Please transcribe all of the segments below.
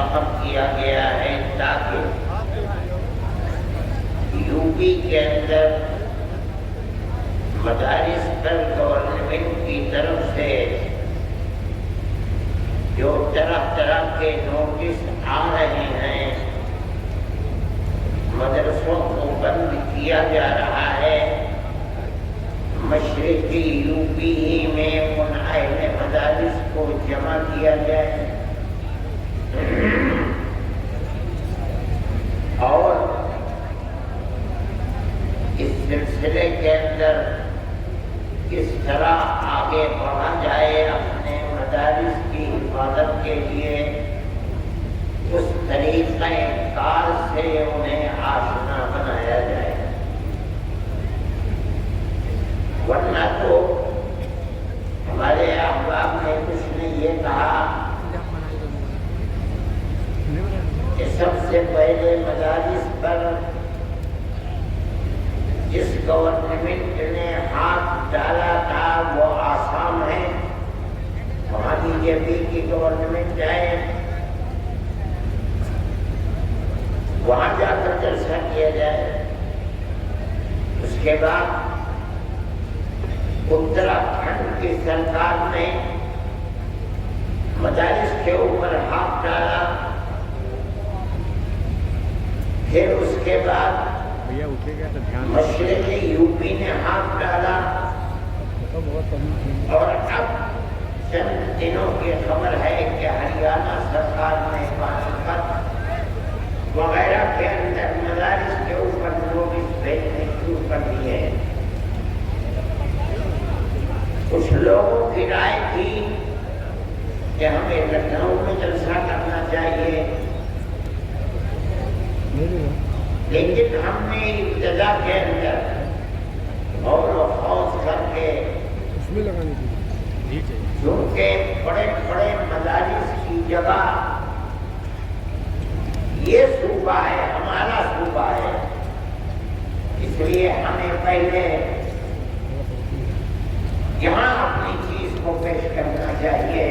منتخب کیا گیا ہے تاکہ یو پی کے اندر مدارس پر گورنمنٹ کی طرف سے جو طرح طرح کے نوٹس آ رہے ہیں، مدرسوں کو بند کیا جا رہا ہے، مشرقی یو پی ہی میں ان اہل مدارس کو جمع کیا جائے اور اس سلسلے کے اندر کس طرح آگے بڑھا جائے اپنے مدارس کی حفاظت کے لیے، اس طریقہ کار سے انہیں آشنا بنایا جائے، ورنہ تو ہمارے احباب میں کچھ نے یہ کہا کہ سب سے پہلے مدارس پر جس گورنمنٹ نے ہاتھ ڈالا تھا وہ آسام ہے، وہاں بی جے پی کی گورنمنٹ جائے، وہاں جا کر جلسہ کیا جائے۔ اس کے بعد اتراکھنڈ کی سرکار نے مدارس کے اوپر ہاتھ ڈالا، پھر اس کے بعد مشرقی یو پی نے ہاتھ ڈالا، اور اب چند دنوں کی خبر ہے کہ ہریانہ سرکار نے پانچ وغیرہ کے اندر مدارس کے اوپر نوٹس بھیجنے شروع کر دیے ہیں۔ کچھ لوگوں کی رائے تھی کہ ہمیں لکھنؤ میں جلسہ کرنا چاہیے، لیکن ہم نے ابتدا کے اندر غور و خوض کر کے کیونکہ بڑے بڑے مدارس کی جگہ یہ صوبہ ہے، ہمارا صوبہ ہے، اس لیے ہمیں پہلے یہاں اپنی چیز کو پیش کرنا چاہیے،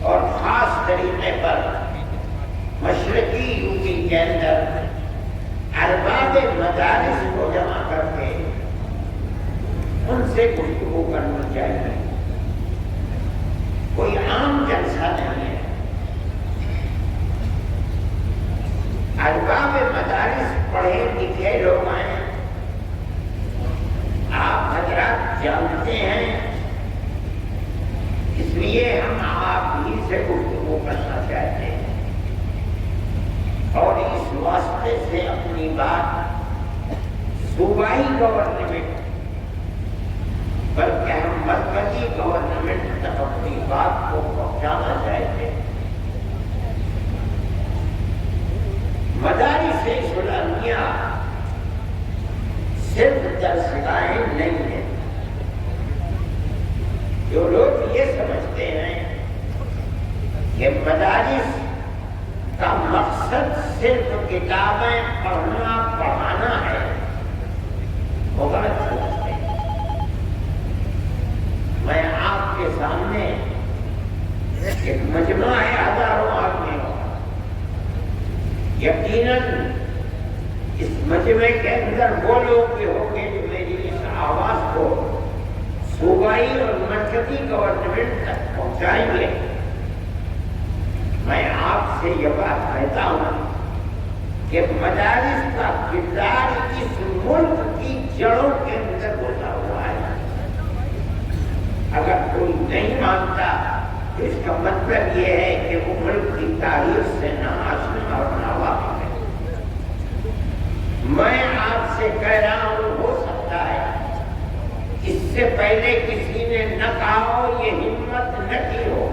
اور خاص طریقے پر مشرقی یو پی کے اندر ارباب مدارس کو جمع کر کے ان سے گفتگو کرنی چاہیے، کوئی عام جلسہ نہیں ہے۔ ارباب مدارس پڑھے لکھے لوگ ہیں، آپ حضرات جانتے ہیں، اس لیے ہم آپ ہی سے گفتگو کرنا چاہتے ہیں، اور اس واسطے سے اپنی بات صوبائی گورنمنٹ بلکہ ہم مرکزی گورنمنٹ تک اپنی بات کو پہنچانا چاہتے ہیں۔ مدارس اسلامیہ صرف درسگاہیں نہیں ہیں۔ جو لوگ یہ سمجھتے ہیں کہ مدارس کا مقصد صرف کتابیں پڑھنا پڑھانا ہے، وہ غلط سمجھتے ہیں۔ میں آپ کے سامنے ایک مجمع ہے ہزاروں آدمیوں کا، یقیناً اس مجمع کے اندر وہ لوگ بھی ہوں گے جو میری اس آواز کو صوبائی اور مرکزی گورنمنٹ تک پہنچائیں گے۔ میں آپ سے یہ بات کہتا ہوں کہ مدارس کا کردار اس ملک کی جڑوں کے اندر ہوتا ہوا ہے۔ اگر کوئی نہیں مانتا تو اس کا مطلب یہ ہے کہ وہ ملک کی تاریخ سے نہ آشنا اور نہ واقف ہے۔ میں آپ سے کہہ رہا ہوں، ہو سکتا ہے اس سے پہلے کسی نے نہ کہا ہو، یہ ہمت نہ کی ہو،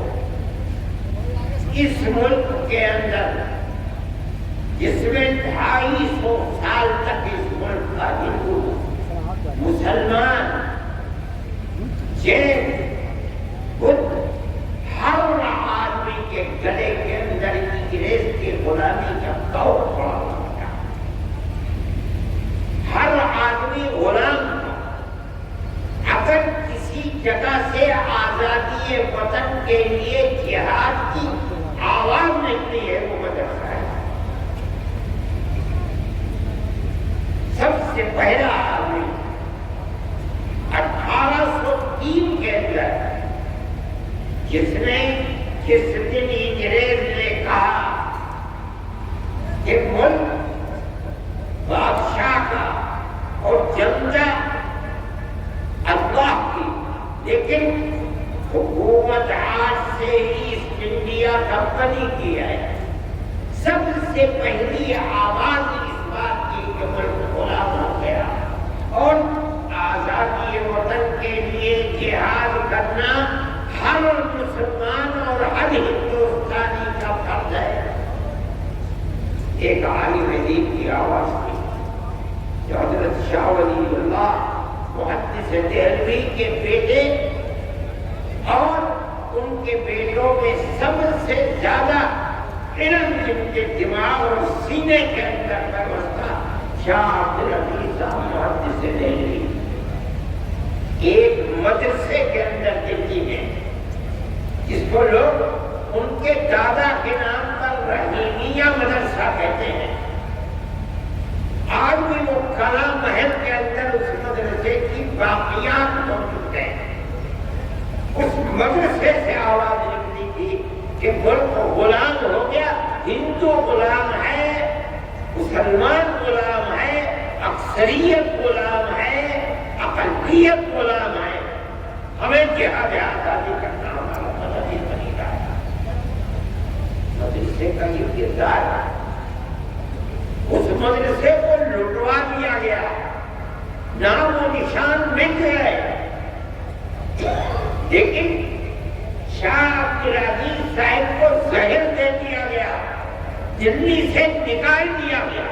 اس ملک کے اندر جس میں 250 سال تک اس ملک کا ہندو، مسلمان، جین، بدھ، ہر آدمی کے گلے کے اندر انگریز کی غلامی کا دور پڑا ہوا تھا۔ ہر آدمی غلام تھا۔ اگر کسی جگہ سے آزادی وطن کے لیے جہاد کی آواز نکلی ہے وہ مدرسہ سے پہلا آدمی 1803 کے اندر جس دن انگریز نے کہا کہ ملک بادشاہ کا اور جنگا اللہ کی، لیکن حکومت آج سے ایسٹ انڈیا کمپنی کی ہے، سب سے پہلی آواز اس بات کی کہ ملک غلام ہو گیا اور آزادی وطن کے لیے جہاد کرنا ہر مسلمان اور ہر ہندوستانی کا فرض ہے۔ ایک عالم دین کی آواز تھی جو حضرت شاہ ولی اللہ محدث دہلوی کے بیٹے اور ان کے بیٹوں میں سب سے زیادہ علم جن کے دماغ اور سینے کے اندر پروستا شاہ عبدالعزیز صاحب محدث دہلوی ایک مدرسے کے اندر دلی میں، جس کو لوگ ان کے دادا کے نام پر رحیمیہ مدرسہ کہتے ہیں، آج بھی وہ کلا محل کے اندر اس مدرسے کی باقیات موجود ہیں۔ اس مدرسے سے آواز نکلی تھی کہ ملک غلام ہو گیا، ہندو غلام ہے، مسلمان غلام ہے، اکثریت غلام ہے، اقلیت غلام ہے، ہمیں جہاد آزادی کرنا ہمارا مذہبی طریقہ ہے۔ مدرسے کا یہ کردار ہے، اس مدرسے کو لٹوا دیا گیا، نام و نشان مٹ گئے، لیکن شاہ عبدالعزیز صاحب کو زہر دے دیا گیا، دلی سے نکال دیا گیا،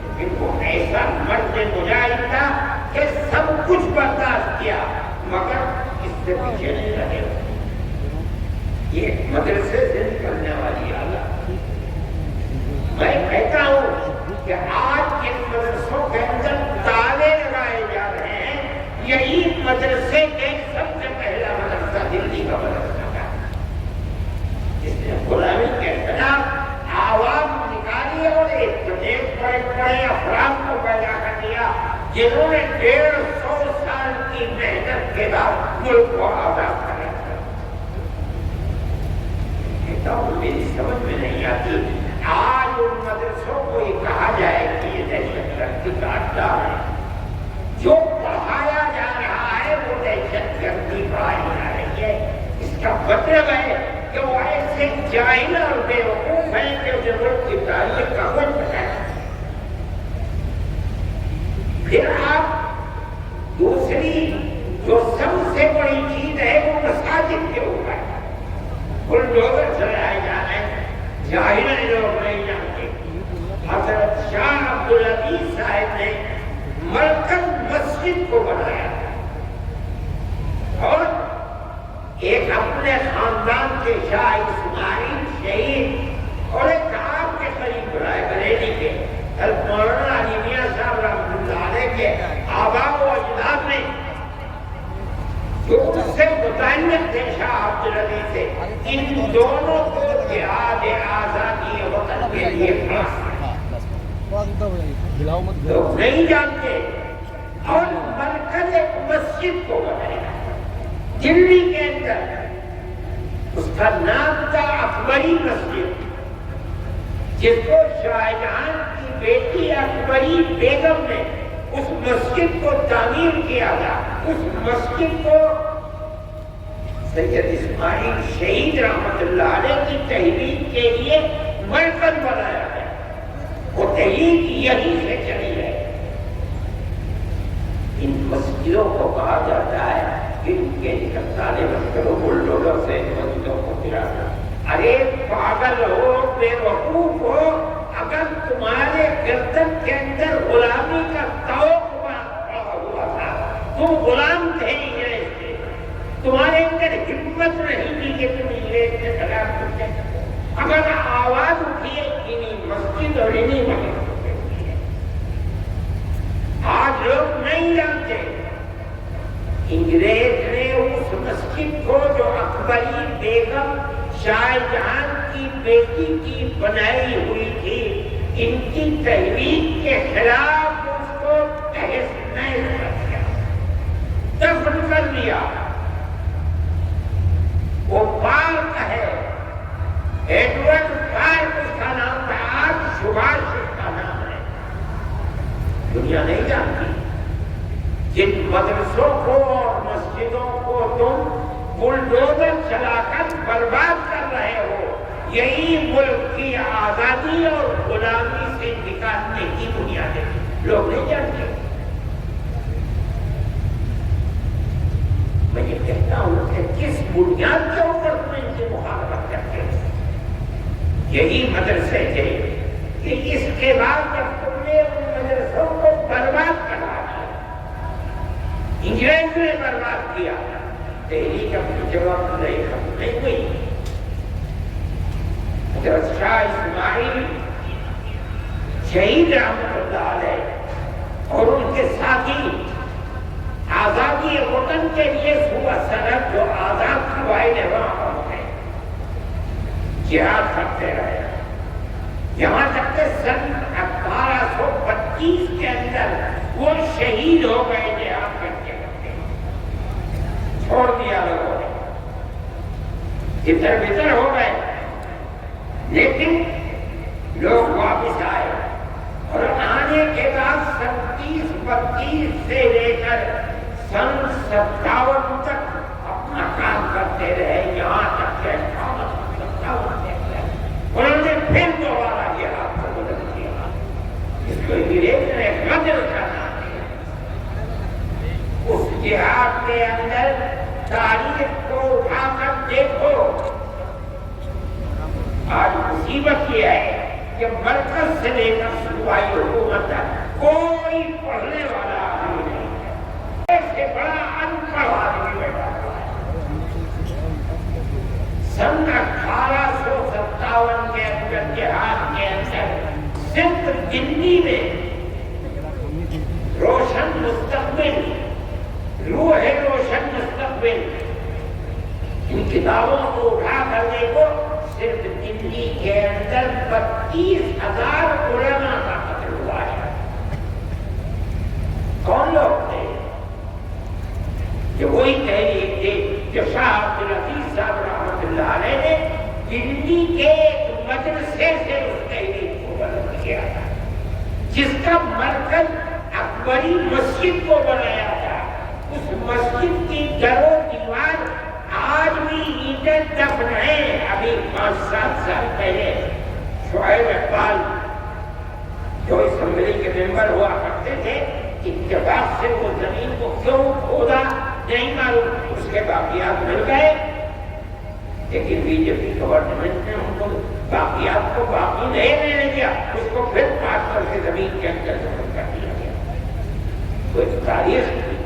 لیکن وہ ایسا مرد مجاہد تھا کہ سب کچھ برداشت کیا مگر اس سے پیچھے نہیں رہے۔ یہ مدرسے سے نکلنے والی حالت، میں کہتا ہوں کہ آج جن مدرسوں کے اندر تالے لگائے جا رہے ہیں، یہی مدرسے کے سب سے پہلا مدرسہ دلی کا مدرسہ تھا، جس نے غلامی کے خلاف آواز نکالی اور ایک بڑے افراد کو پیدا کر دیا جنہوں نے 150 سال کی محنت کے بعد ملک کو آزاد کر دیا۔ کہتا ہوں میری سمجھ میں نہیں آتی آج ان مدرسوں کو یہ کہا جائے کہ یہ دہشت گردی کا اڈا ہے، جو پڑھایا جا رہا ہے وہ دہشت گردی پڑھائی جا رہی ہے، اس کا مطلب ہے کہ وہ ایسے جاہل اور بے وقوف ہیں کہ اسے ملک کی تاریخ کا کچھ پتہ ہے۔ پھر آپ دوسری جو سب سے بڑی چیز ہے وہ مساجد کے اوپر بلڈوزر چلائے جا رہے ہیں، جاہل لوگ نہیں جانتے۔ حضرت شاہ عبدالعزیز صاحب نے مرکز مسجد کو بنایا اور ایک اپنے خاندان کے شاہ اسماعیل شہید اور ایک آپ کے قریب بنائے بریلی کے مولانا علی میاں صاحب رحمۃ اللہ علیہ کے آبا و اجداد نے جو اس سے متعلق تھے شاہ عبدالعزیز سے، ان دونوں کو جہاد آزادی وطن کے لیے لوگ نہیں جانتے اور مرکز مسجد کو بنایا دلی کے اندر، اس کا نام تھا اکبری مسجد، جس کو شاہجہاں کی بیٹی اکبری بیگم نے اس مسجد کو تعمیر کیا تھا۔ اس مسجد کو سید اسماعیل شہید رحمت اللہ علیہ کی تحریک کے لیے مرکز بنایا ہے، وہ تحریک یہی سے چلی ہے۔ ان مسجدوں کو کہا جاتا ہے کہ ان کے نکلنے کرو بلڈوزر سے ان مسجدوں کو گرانا۔ ارے پاگل ہو، بے وقوف ہو، اگر تمہارے گردن کے اندر غلامی کا توق پڑا ہوا تھا، تم غلام تھے انگریز کے، تمہارے اندر ہمت نہیں تھی کہ تم انگریز کے خلاف کرتے، اگر آواز اٹھیے انہی مسجد اور انہی مدرسوں پہ ہوئی ہے۔ آج لوگ نہیں جانتے انگریز نے اس مسجد کو جو اکبری بیگم شاہ جہاں کی بیٹی کی بنائی ہوئی تھی، ان کی تحریک کے خلاف اس کو حص نہیں کر دیا، دفن کر دیا۔ وہ پارک ہے، ایڈورڈ پارک اس کا نام تھا، آج سبھاش اس کا نام ہے۔ دنیا نہیں جانتی جن مدرسوں کو اور مسجدوں کو تم بلڈوزر چلا کر برباد کر رہے ہو، یہی ملک کی آزادی اور غلامی سے نکالنے کی بنیاد ہے۔ لوگ نہیں جانتے۔ میں یہ کہتا ہوں کہ کس بنیاد کے اوپر تم ان سے مخالفت کرتے ہو؟ یہی مدرسے تھے کہ اس کے بعد جب تم نے ان مدرسوں کو برباد کرا دیا، انگریز نے برباد کیا، تحریک اپنی جگہ پر نہیں ختم نہیں ہوئی۔ حضرت شاہ اسماعیل شہید رحمۃ اللہ علیہ اور ان کے ساتھی آزادی وطن کے لیے صوبہ سرحد جو آزاد قبائل وہاں پہنچے، جہاد کرتے رہے، یہاں تک کہ سن 1832 کے اندر وہ شہید ہو گئے جہاد کرتے کرتے، چھوڑ دیا لوگوں نے، ادھر بدھر ہو گئے، لیکن لوگ واپس آئے اور آنے کے بعد سن 30-32 سے لے کر سن 57 تک اپنا کام کرتے رہے، یہاں تک کہ 58-57 انہوں نے پھر دوبارہ جہاد کو بدل دیا، اس کو انگریز نے غدر کا نام دیا۔ اس جہاد کے اندر تاریخ کو اٹھا کر دیکھو، آج مصیبت یہ ہے کہ مرکز سے لے کر صوبائی حکومت تک کوئی پڑھنے والا آدمی نہیں ہے، ایسے بڑا ان پڑھ آدمی بیٹھا ہوا ہے۔ سن 1857 کے اندر جہاد کے اندر صرف دلی میں روشن مستقبل، روح روشن مستقبل، ان کتابوں کو اٹھا کر دیکھو، صرف دلی کے اندر 32,000 علماء کا قتل ہوا ہے۔ کون لوگ تھے؟ یہ وہی تحریک تھی جو شاہ عبدالعزیز صاحب رحمۃ اللہ علیہ نے دلی کے ایک مدرسے سے اس تحریک کو بلند کیا تھا، جس کا مرکز اکبری مسجد کو بنایا تھا۔ اس مسجد کی در و دیوار آج بھی اینٹیں دفن ہیں۔ ابھی 5-7 سال پہلے شعیب اقبال جو اسمبلی کے ممبر ہوا کرتے تھے، اتفاق سے وہ زمین کو کیوں کھودا نہیں معلوم، اس کے باقیات مل گئے، لیکن بی جے پی گورنمنٹ نے ان کو باقیات کو باقی نہیں رہنے دیا، اس کو پھر کاٹ کر کے زمین کے اندر دفن کر دیا گیا۔ کوئی تاریخ نہیں،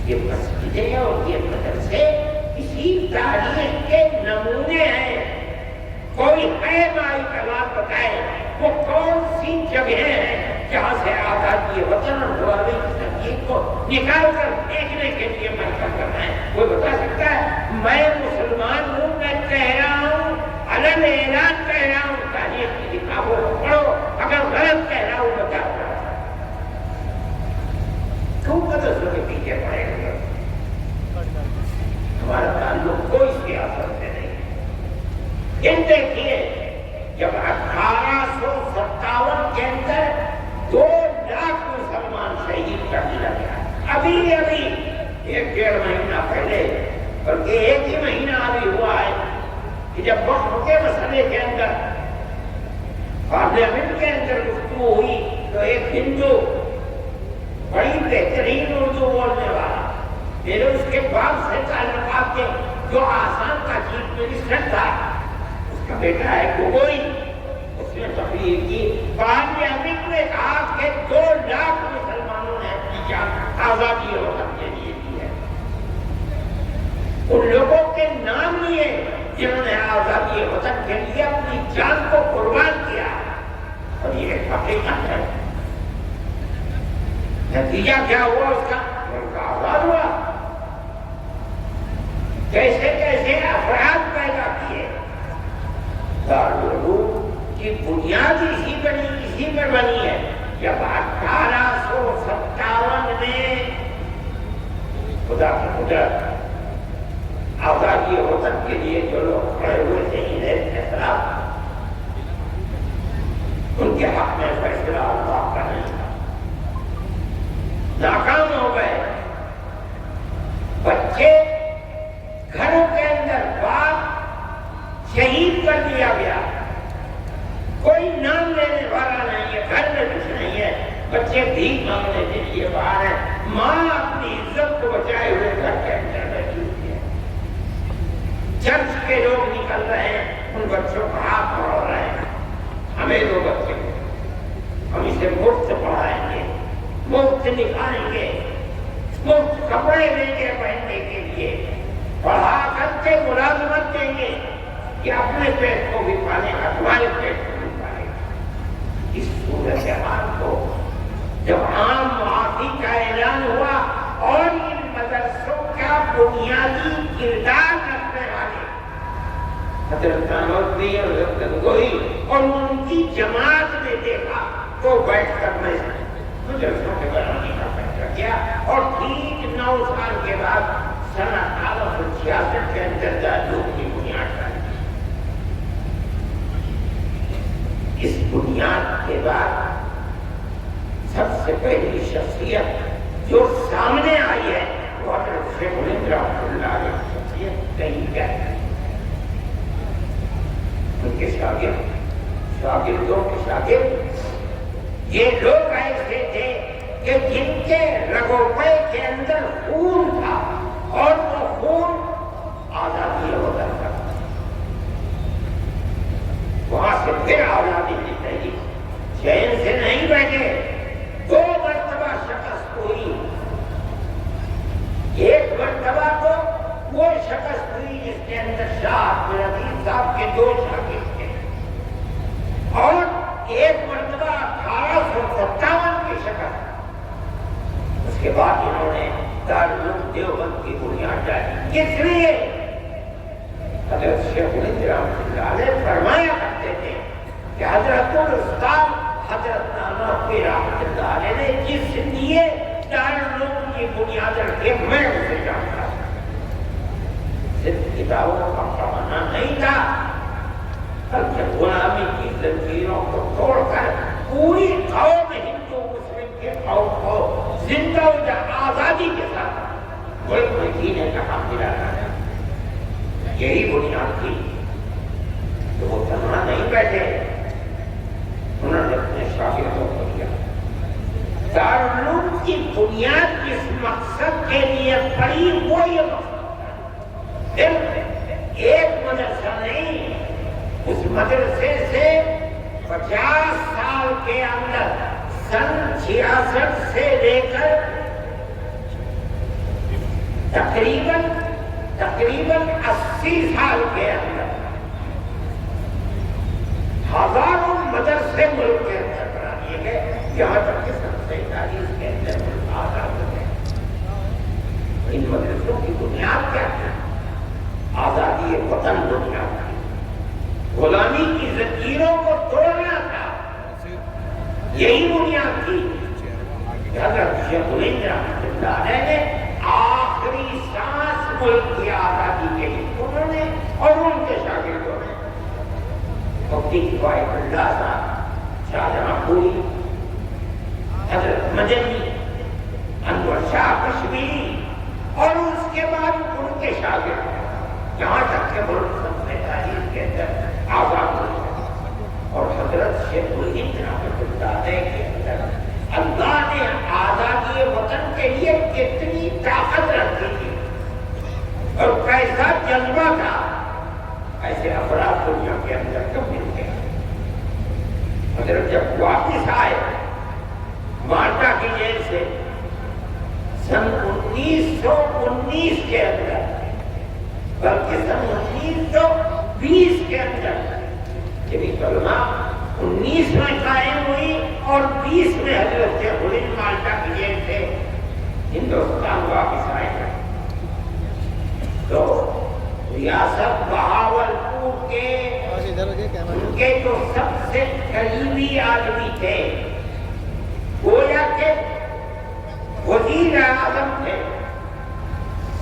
یہ مسجدیں اور یہ مدرسے اسی تاریخ کے نمونے ہیں۔ کوئی ہے مائی کلام بتائے وہ کون سی جگہیں ہیں جہاں سے آزادی وطن اور غلامی کی تحریک کو نکال کر دیکھنے کے لیے مرکز کرنا ہے؟ کوئی بتا سکتا ہے؟ میں مسلمان ہوں، میں کہہ رہا ہوں، علن اعلان کہہ رہا ہوں، تاریخ کی کتابوں کو پڑھو، اگر غلط کہہ رہا ہوں بتا دو۔ کیوں مدرسوں کے پیچھے پڑے گا؟ ہمارا تعلق کوئی سیاست سے نہیں۔ ان دیکھیے جب 1857 کے اندر 2 لاکھ مسلمان شہید کر دیا گیا، ابھی 1-1.5 مہینہ پہلے، بلکہ 1 ہی مہینہ ابھی ہوا ہے کہ جب وقت کے مسئلے کے اندر پارلیمنٹ کے اندر گفتگو ہوئی تو ایک ہندو بڑی بہترین اردو بولنے والا، میرے اس کے باپ سے تعلقات کے جو آسام کا چیف منسٹر تھا، اس کا بیٹا ہے گوگوئی، اس نے تقریر کی، پارلیمنٹ نے کہا کہ 2 لاکھ مسلمانوں نے اپنی جان آزادی اور وطن کے لیے دی ہے۔ ان لوگوں کے نام لیے جنہوں نے آزادی اور وطن کے لیے اپنی جان کو قربان کیا، اور یہ ایک حقیقت ہے۔ نتیجہ کیا ہوا اس کا؟ ملک آزاد ہوا۔ کیسے کیسے افراد پیدا کیے، دارالعلوم کی بنیاد اسی پر بنی ہے۔ جب 1857 میں خدا کی قدرت آزادی وطن کے لیے جو لوگ کھڑے ہوئے تھے انہیں کے خلاف، ان کے حق میں فیصلہ اللہ کا نہیں تھا، ناکام ہو گئے۔ بچے گھروں کے اندر باپ شہید کر دیا گیا، کوئی نام لینے والا نہیں ہے، گھر میں کچھ نہیں ہے، بچے بھیک مانگنے کے لیے باہر ہیں، ماں اپنی عزت کو بچائے ہوئے گھر کے اندر بیٹھی ہوئی ہے۔ چرچ کے لوگ نکل رہے ہیں، ان بچوں کو ہاتھ پکڑ رہے ہیں، ہمیں دو بچے کو، ہم اسے مفت پڑھائیں گے، مفت نکھائیں گے، مفت کپڑے دیں گے پہننے کے لیے، پڑھا کر کے ملازمت دیں گے کہ اپنے پیٹ کو بھی پالے گا، تمہارے پیٹ کو بھی پالے گا۔ اس صورتحال کو جب عام معافی کا اعلان ہوا اور ان مدرسوں کا بنیادی کردار رکھنے والے حضرت نانوتوی اور حضرت گنگوہی اور ان کی جماعت نے دیکھا تو بیٹھ کر میں مدرسوں کے بنانے کا فیصلہ کیا، اور ٹھیک 9 سال کے بعد سن 1866 کے اندر دارالعلوم کی بنیاد ڈالی۔ اس بنیاد کے بعد سب سے پہلی شخصیت جو سامنے آئی ہے وہ حضرت شیخ الہند رحمۃ اللہ علیہ کی شخصیت کہیں کیا ہے۔ ان کے شاگردوں کے شاگرد یہ لوگ ایسے تھے کہ جن کے رگوں کے اندر خون تھا، اور وہ خون آزادی وطن کا تھا۔ وہاں سے پھر اولادی دی گئی، چین سے نہیں بیٹھے، 2 مرتبہ شکست ہوئی۔ ایک مرتبہ تو وہ شکست ہوئی جس کے اندر شاہ عبدالعزیز صاحب کے 2 شاگرد تھے، اور ایک مرتبہ 1857 کی شکست۔ اس کے بعد انہوں نے دارالعلوم دیوبند کی بنیاد ڈالی۔ کس لیے؟ حضرت شیخ الہند رحمۃ اللہ علیہ فرمایا کرتے تھے کہ حضرت الاستاذ حضرت نانوتوی رحمۃ اللہ علیہ نے جس لیے دارالعلوم کی بنیاد رکھی میں اسے جانتا ہوں، صرف کتابوں کا پڑھنا نہیں تھا، بلکہ غلامی کی زنجیروں کو توڑ کر پوری قوم ہندو مسلم کے قوم کو زندہ و آزادی کے ساتھ ملک میں جینے کا حق دلانا ہے۔ یہی بنیاد تھی۔ تو وہ تنہا نہیں بیٹھے، انہوں نے اپنے شاگردوں کو دیا۔ دارالعلوم کی بنیاد جس مقصد کے لیے پڑی وہ یہ مقصد تھا، ایک مدرسہ نہیں، اس مدرسے سے 50 سال کے اندر سن 66 سے لے کر تقریباً 80 سال کے اندر ہزاروں مدرسے ملک کے اندر بنا دیے گئے، یہاں تک کہ 47 کے اندر ملک آزاد ہو گئے۔ ان مدرسوں کی بنیاد کیا تھی؟ آزادی وطن بنیاد تھی، غلامی کی زنجیروں کو توڑنا تھا، یہی بنیاد تھی۔ حضرت شیخ الہند رحمۃ اللہ علیہ نے آخری سانس ملک کی آزادی کے لیے انہوں نے اور ان کے شاگردوں نے مفتی کفایت اللہ صاحب، شاہجہاں پوری، حضرت مدنی، انور شاہ کشمیری، اور اس کے بعد ان کے شاگرد، یہاں تک کہ ملک 47 کے اندر آزاد ہو گیا۔ اور حضرت شیخ الہند رحمۃ اللہ علیہ کے اندر اللہ نے آزادی وطن کے لیے کتنی طاقت رکھی تھی اور کیسا جذبہ تھا، ایسے افراد دنیا کے اندر کب ملتے ہیں۔ حضرت جب واپس آئے مالٹا کی جیل سے سن 1919 کے اندر، بلکہ سن 1920 کے اندر، یہ بھی کلمہ 19 میں قائم ہوئی اور 20 میں حضرت شیخ الہند مالٹا کی جیل سے ہندوستان واپس آئے گا۔ تو ریاست بہاولپور کے جو سب سے قریبی آدمی تھے گویا کہ وزیر اعظم تھے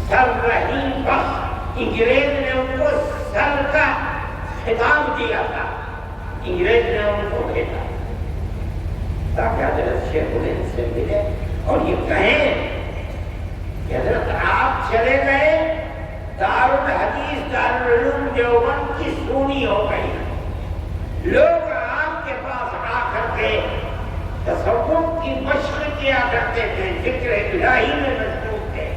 سر رحیم بخش، انگریز نے ان کو سر کا خطاب دیا تھا، انگریز نے ان کو بھیجا تاکہ حضرت شیخ الہند سے ملے اور یہ کہیں کہ حضرت آپ چلے گئے، دارالحدیث دارالعلوم دیوبند کی سونی ہو گئی، لوگ آپ کے پاس آ کر کے تصوف کی مشق کیا کرتے تھے، ذکر الہی میں مصروف تھے،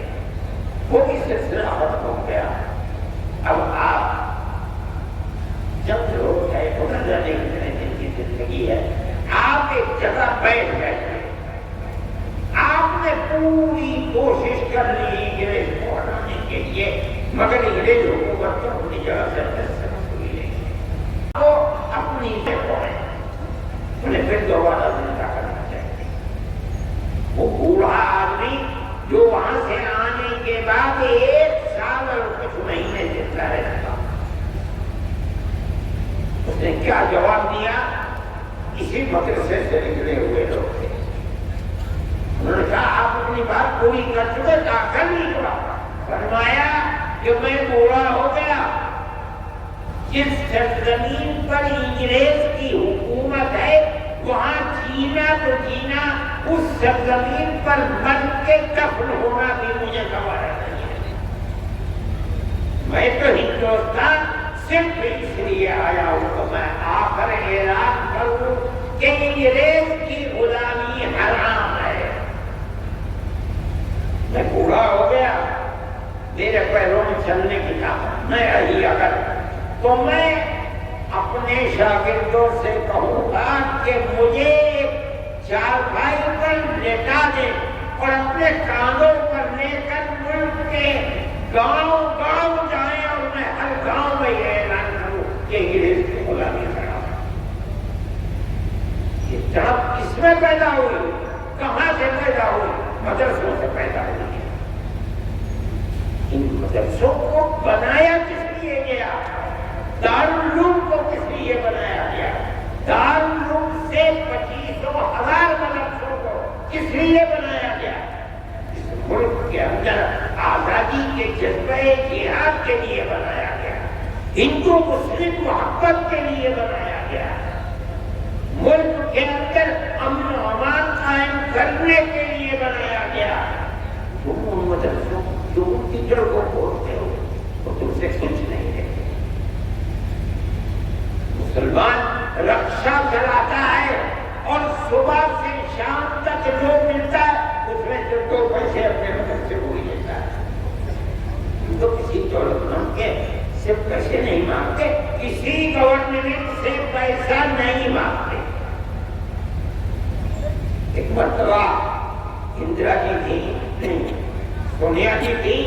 وہ بھی سلسلہ ختم ہو گیا۔ اب آپ جب لوگ ہے اتنا نہیں دن کی زندگی ہے، آپ ایک جگہ بیٹھ گئے، آپ نے پوری کوشش کر لی انگریز کو ہٹانے کے لیے، مگر انگریز حکومت تو اپنی جگہ سے ہوئی نہیں، وہ اپنی سے پڑے، انہیں پھر دوبارہ زندہ کرنا چاہیے۔ وہ بوڑھا آدمی جو وہاں سے آنے کے بعد 1 سال اور کچھ مہینے زندہ رہتا، اس نے کیا جواب دیا؟ اسی مدرسے سے نکلے ہوئے لوگ تھے، انہوں نے کہا آپ اپنی بات پوری کر چکے، کر نہیں پڑا، فرمایا کہ میں بوڑھا ہو گیا، جس سرزمین پر انگریز کی حکومت ہے وہاں جینا تو جینا، اس سرزمین پر مر کے دفن ہونا بھی مجھے گوارا نہیں ہے، میں تو ہندوستان صرف اس لیے آیا ہوں کہ میں آ کر اعلان کروں کہ انگریز کی غلامی حرام ہے۔ میں بوڑھا ہو گیا، میرے پیروں میں چلنے کی طاقت نہیں رہی، اگر تو میں اپنے شاگردوں سے کہوں گا کہ مجھے چارپائی پر لٹا دیں اور اپنے کاندھوں پر لے کر ملک کے گاؤں گاؤں جائیں اور میں ہر گاؤں میں یہ اعلان کروں کہ انگریز کی غلامی حرام ہے۔ یہ طرف کس میں پیدا ہوئی؟ کہاں سے پیدا ہوئی؟ مدرسوں سے پیدا ہوئی۔ ان مدرسوں کو بنایا کس لیے گیا؟ دارالعلوم کو کس لیے بنایا گیا؟ دارالعلوم سے 25,000 مدرسوں کو کس لیے بنایا گیا؟ اس ملک کے اندر آزادی کے جذبہ جہاد کے لیے بنایا گیا، ہندو مسلم محبت کے لیے بنایا گیا، ملک کے اندر امن و امان قائم کرنے کے لیے بنایا گیا۔ تم ان مدرسوں کی جڑ کو کھولتے ہو تو تم سے کچھ نہیں ہے۔ مسلمان رکشا چلاتا ہے اور صبح سے شام تک جو ملتا ہے اس میں سے 2 پیسے اپنے مدد سے وہی لیتا ہے۔ تو کسی دولت مند کے صرف پیسے نہیں مانگتے، کسی گورنمنٹ سے پیسہ نہیں مانگتے۔ ایک مرتبہ اندرا جی تھی، سونیا جی تھی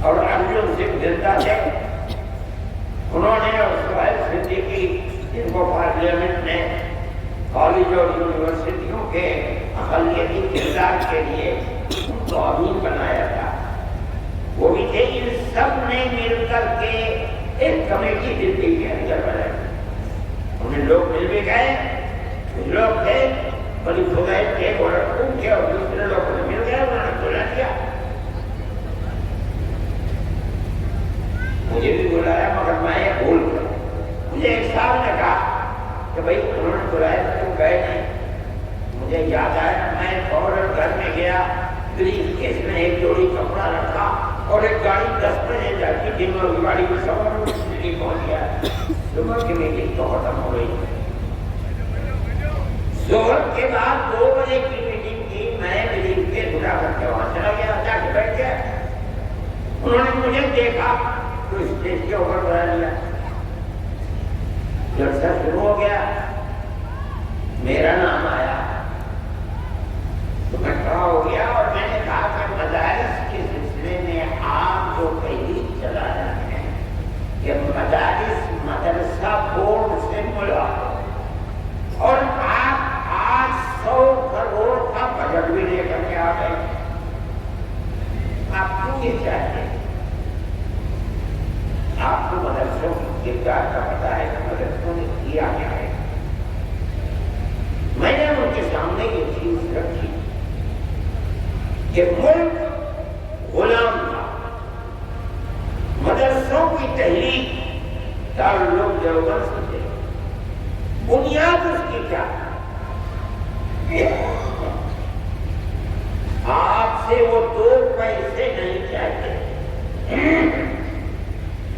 اور ارجن سنگھ زندہ تھے، انہوں نے اور سہیل صدیقی جن کو پارلیمنٹ نے کالج اور یونیورسٹیوں کے اقلیتی کردار کے لیے ان کو امین بنایا تھا، وہ بھی تھے۔ ان سب نے مل کر کے ایک کمیٹی دلی کے اندر بنائی، انہیں لوگ مل بھی گئے، کچھ لوگ تھے بڑی فضائل تھے، وہ لڑکوں تھے اور دوسرے لوگوں نے مل گئے، انہوں نے بلا دیا، مجھے بھی بلایا مگر میں یہ بھول گیا۔ مجھے ایک صاحب نے کہا کہ بھائی انہوں نے بلایا تو گئے نہیں، مجھے یاد آیا، میں فوراً گھر میں گیا، بریف کیس میں ایک جوڑی کپڑا رکھا اور ایک گاڑی 10 بجے جاتی تھی، میں اس گاڑی میں سوار ہوں، دلی پہنچ گیا۔ صبح کی میٹنگ تو ختم ہو گئی، ظہر کے بعد 2 بجے کی میٹنگ تھی، میں بریف کیس اٹھا کر کے وہاں چلا گیا، جا کے بیٹھ گیا۔ انہوں نے مجھے دیکھا تو اسٹیج کے اوپر بنا لیا، جلسہ شروع ہو گیا، میرا نام آیا تو میں کھڑا ہو گیا اور میں نے کہا کہ مدارس کے سلسلے میں آپ جو تحریک چلا رہے ہیں کہ مدارس مدرسہ بورڈ سے ملا اور آپ 800 کروڑ کا بجٹ بھی لے کر کے آ گئے، آپ کو یہ چاہیے؟ آپ کو مدرسوں کی کردار کا پتہ ہے کہ مدرسوں نے کیا کیا ہے، نے یہ چیز رکھی کہ ملک غلام تھا. مدرسوں کی تحریک دارالعلوم دیوبند سے تھے. بنیاد اس کی کیا؟ آپ سے وہ 2 پیسے نہیں چاہتے،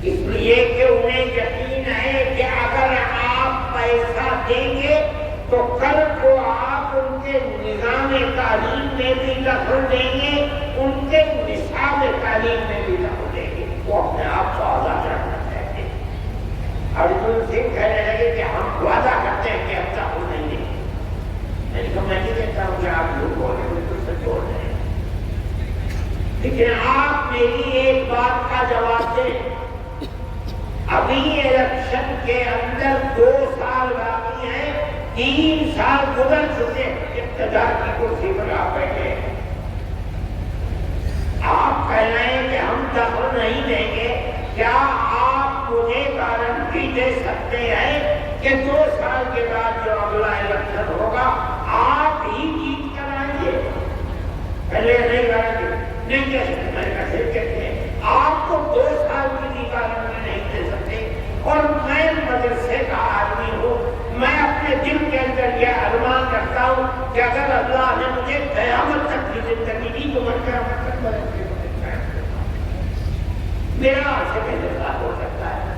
اس لیے کہ انہیں یقین ہے کہ اگر آپ پیسہ دیں گے تو کل کو آپ ان کے نظام تعلیم میں بھی دخل دیں گے، ان کے نصاب تعلیم میں بھی دخل دیں گے. وہ اپنے آپ کو آزاد رکھنا چاہتے ہیں. ارجن سنگھ کہنے لگے کہ ہم وعدہ کرتے ہیں کہ اب دخل نہیں دیں گے. میں نے کہا میں نہیں کہتا ہوں کہ آپ جھوٹ بول رہے ہیں، بالکل سچ بول رہے ہیں، لیکن آپ میری ایک بات کا جواب دیں. ابھی الیکشن کے اندر 2 سال باقی ہیں، 3 سال گزر چکے، اقتدار کی کرسی پر آپ بیٹھے. آپ کہہ رہے ہیں کہ ہم دخل نہیں دیں گے. کیا آپ مجھے گارنٹی دے سکتے ہیں کہ 2 سال کے بعد جو اگلا الیکشن ہوگا آپ ہی جیت کر آئیں گے؟ پہلے نہیں گارنٹی نہیں دے سکتے. میں کیسے کہتے ہیں آپ کو 2 سال کی بھی گارنٹی نہیں دے سکتے. اور میں مدرسے کا آدمی ہوں، میں اپنے دل کے اندر یہ ارمان کرتا ہوں کہ اگر اللہ نے مجھے قیامت تک کی زندگی دی تو میں قیامت تک مدرسے میں میرا آپ سے انتظار ہو سکتا ہے.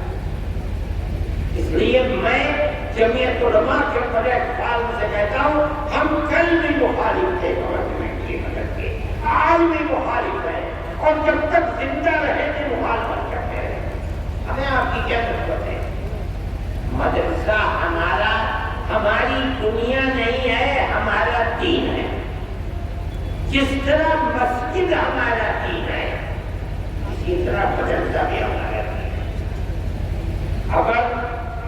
اس لیے میں جمعیت علماء کے بڑے اقبال سے کہتا ہوں ہم کل بھی مخالف تھے گورنمنٹ کی مدد کے، آج بھی مخالف ہیں، اور جب تک زندہ رہے تو مخالفت کرتے رہے. ہمیں آپ کی کیا ضرورت ہے؟ مدرسہ ہماری دنیا نہیں ہے، ہمارا دین ہے. جس طرح مسجد ہمارا دین ہے اسی طرح مدرسہ بھی ہمارا دین ہے. اگر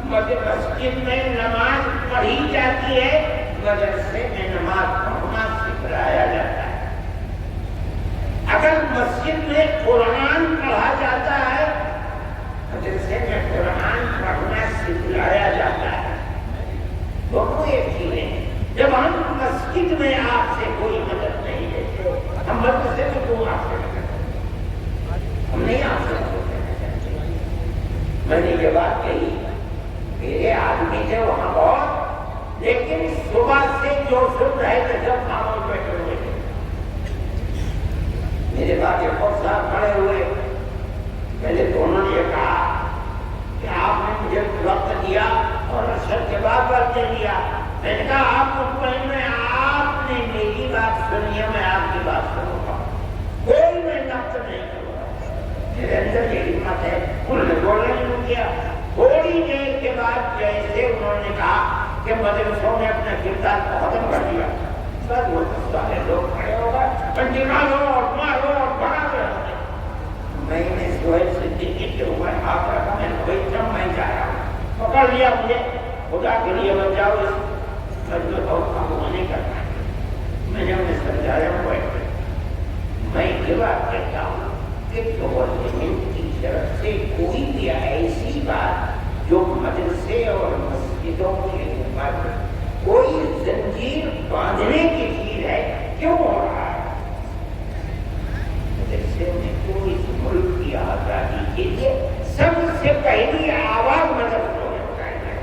مسجد میں نماز پڑھی جاتی ہے، مدرسے میں نماز پڑھنا سکھلایا جاتا ہے. اگر مسجد میں قرآن پڑھا جاتا ہے، مدرسے میں قرآن پڑھنا سکھلایا جاتا ہے. دونوں ایک چیز ہے. جب ہم مسجد میں آپ سے کوئی مدد نہیں لیتے، ہم مدرسے میں کیوں آپ سے مدد کرتے؟ ہم نہیں آپ سے مدد کرنا چاہتے. میں نے یہ بات کہی، میرے آدمی تھے وہاں بہت، لیکن صبح سے جو سن رہے تھے سب خاموش بیٹھے ہوئے تھے. میرے بعد ایک اور صاحب کھڑے ہوئے. پہلے تو انہوں نے یہ کہا کہ آپ نے مجھے وقت دیا اور عصر کے بعد وقت دے دیا. میں نے کہا آپ مطمئن میں آپ نے میری بات سنی ہے، میں آپ کی بات سنوں گا، کوئی میں نقص نہیں کروں گا. میرے اندر یہ ہمت ہے. انہوں نے بولنا شروع کیا. تھوڑی دیر کے بعد جیسے انہوں نے کہا کہ مدرسوں نے اپنا کردار ختم کر دیا، سب وہ سارے لوگ کھڑے ہو گئے، نکالو اور مارو اور بڑا دو. میں نے سہیل صدیقی کے اوپر ہاتھ رکھا. میں نے کوئی کم میں جا رہا ہوں، پکڑ لیا مجھے. خدا کے لیے بچاؤ، اس میں بہت کام نہیں کرتا. میں نے انہیں سمجھایا ہوا ہے. میں یہ بات کہتا ہوں کہ گورنمنٹ کی طرف سے کوئی بھی ایسی بات جو مدرسے اور مسجدوں کے اوپر کوئی زنجیر باندھنے کی چیز ہے، کیوں ہو رہا ہے؟ مدرسے میں کوئی ملک کی آزادی کے لیے سب سے پہلی آواز مدرسوں نے اٹھائی ہے.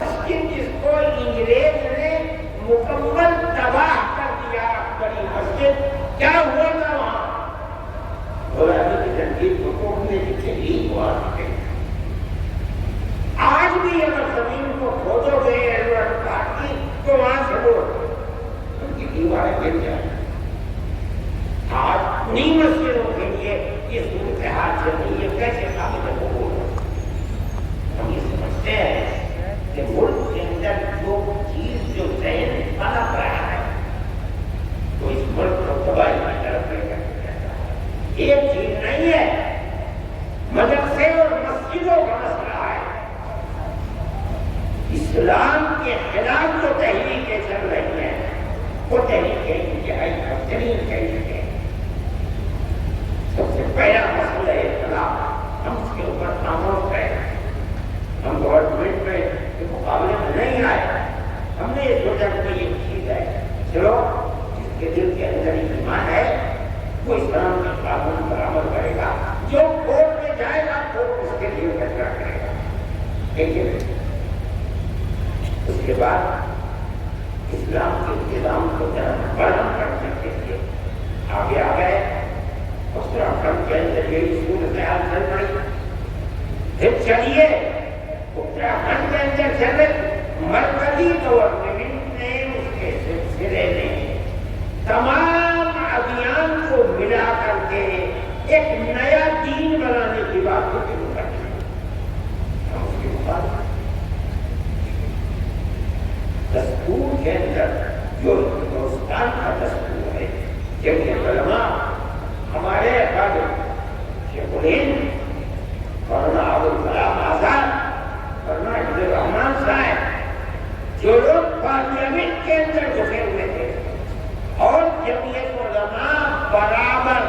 مسجد جس کو انگریز نے مکمل تباہ کر دیا، بڑی مسجد کیا ہوا تھا وہاں؟ غلامی کی زنجیر کو توڑنے کی تحریک ہوا. آج بھی اگر زمین کو کھودو گے ایڈورڈ کارٹ کی تو وہاں سے وہ ان کی دیواریں گر جائیں. آج انہیں مسجدوں کے لیے یہ صورتحال چل رہی ہے. کیسے قابل قبول ہو؟ ہم یہ سمجھتے ہیں کہ ملک کے اندر جو چیز جو ذہن پنپ رہا ہے تو اس ملک کو تباہی کی طرف لے کر جاتا ہے. ایک چیز نہیں ہے، مدرسے اور مسجدوں کا مسئلہ ہے. اسلام کے خلاف جو تحریکیں چل رہی ہیں وہ تحریکیں انتہائی بدترین تحریکیں. سب سے پہلا مسئلہ ہے اختلاف. ہم اس کے اوپر خاموش رہے. ہم گورنمنٹ میں کے مقابلے میں نہیں آئے. ہم نے یہ سوچا کہ یہ چیز ہے چلو جس کے دل کے اندر ایمان ہے وہ اسلام کے قانون پر عمل کرے گا، جو کورٹ میں جائے گا کورٹ اس کے لیے فیصلہ کرے گا. لیکن اس کے بعد اسلام کے انتظام کو برہم کرنے کے لیے آگے آ گئے. اتراکھنڈ کے اندر یہی صورتحال چل پڑی. پھر چلیے اتراکھنڈ کے اندر چلے مرکزی گورنمنٹ نے اس کے سلسلے میں تمام ابھیان کو ملا کر کے ایک نیا دین بنانے کی بات کو شروع کر دی. اس کے بعد دستور کے اندر جو ہندوستان کا دستور ہے، جمعیت علماء ہمارے شیخ الہند مولانا ابوالکلام آزاد، مولانا عبد الرحمان صاحب، جو لوگ پارلیمنٹ کے اندر گھسے ہوئے تھے، اور جمعیت علماء برابر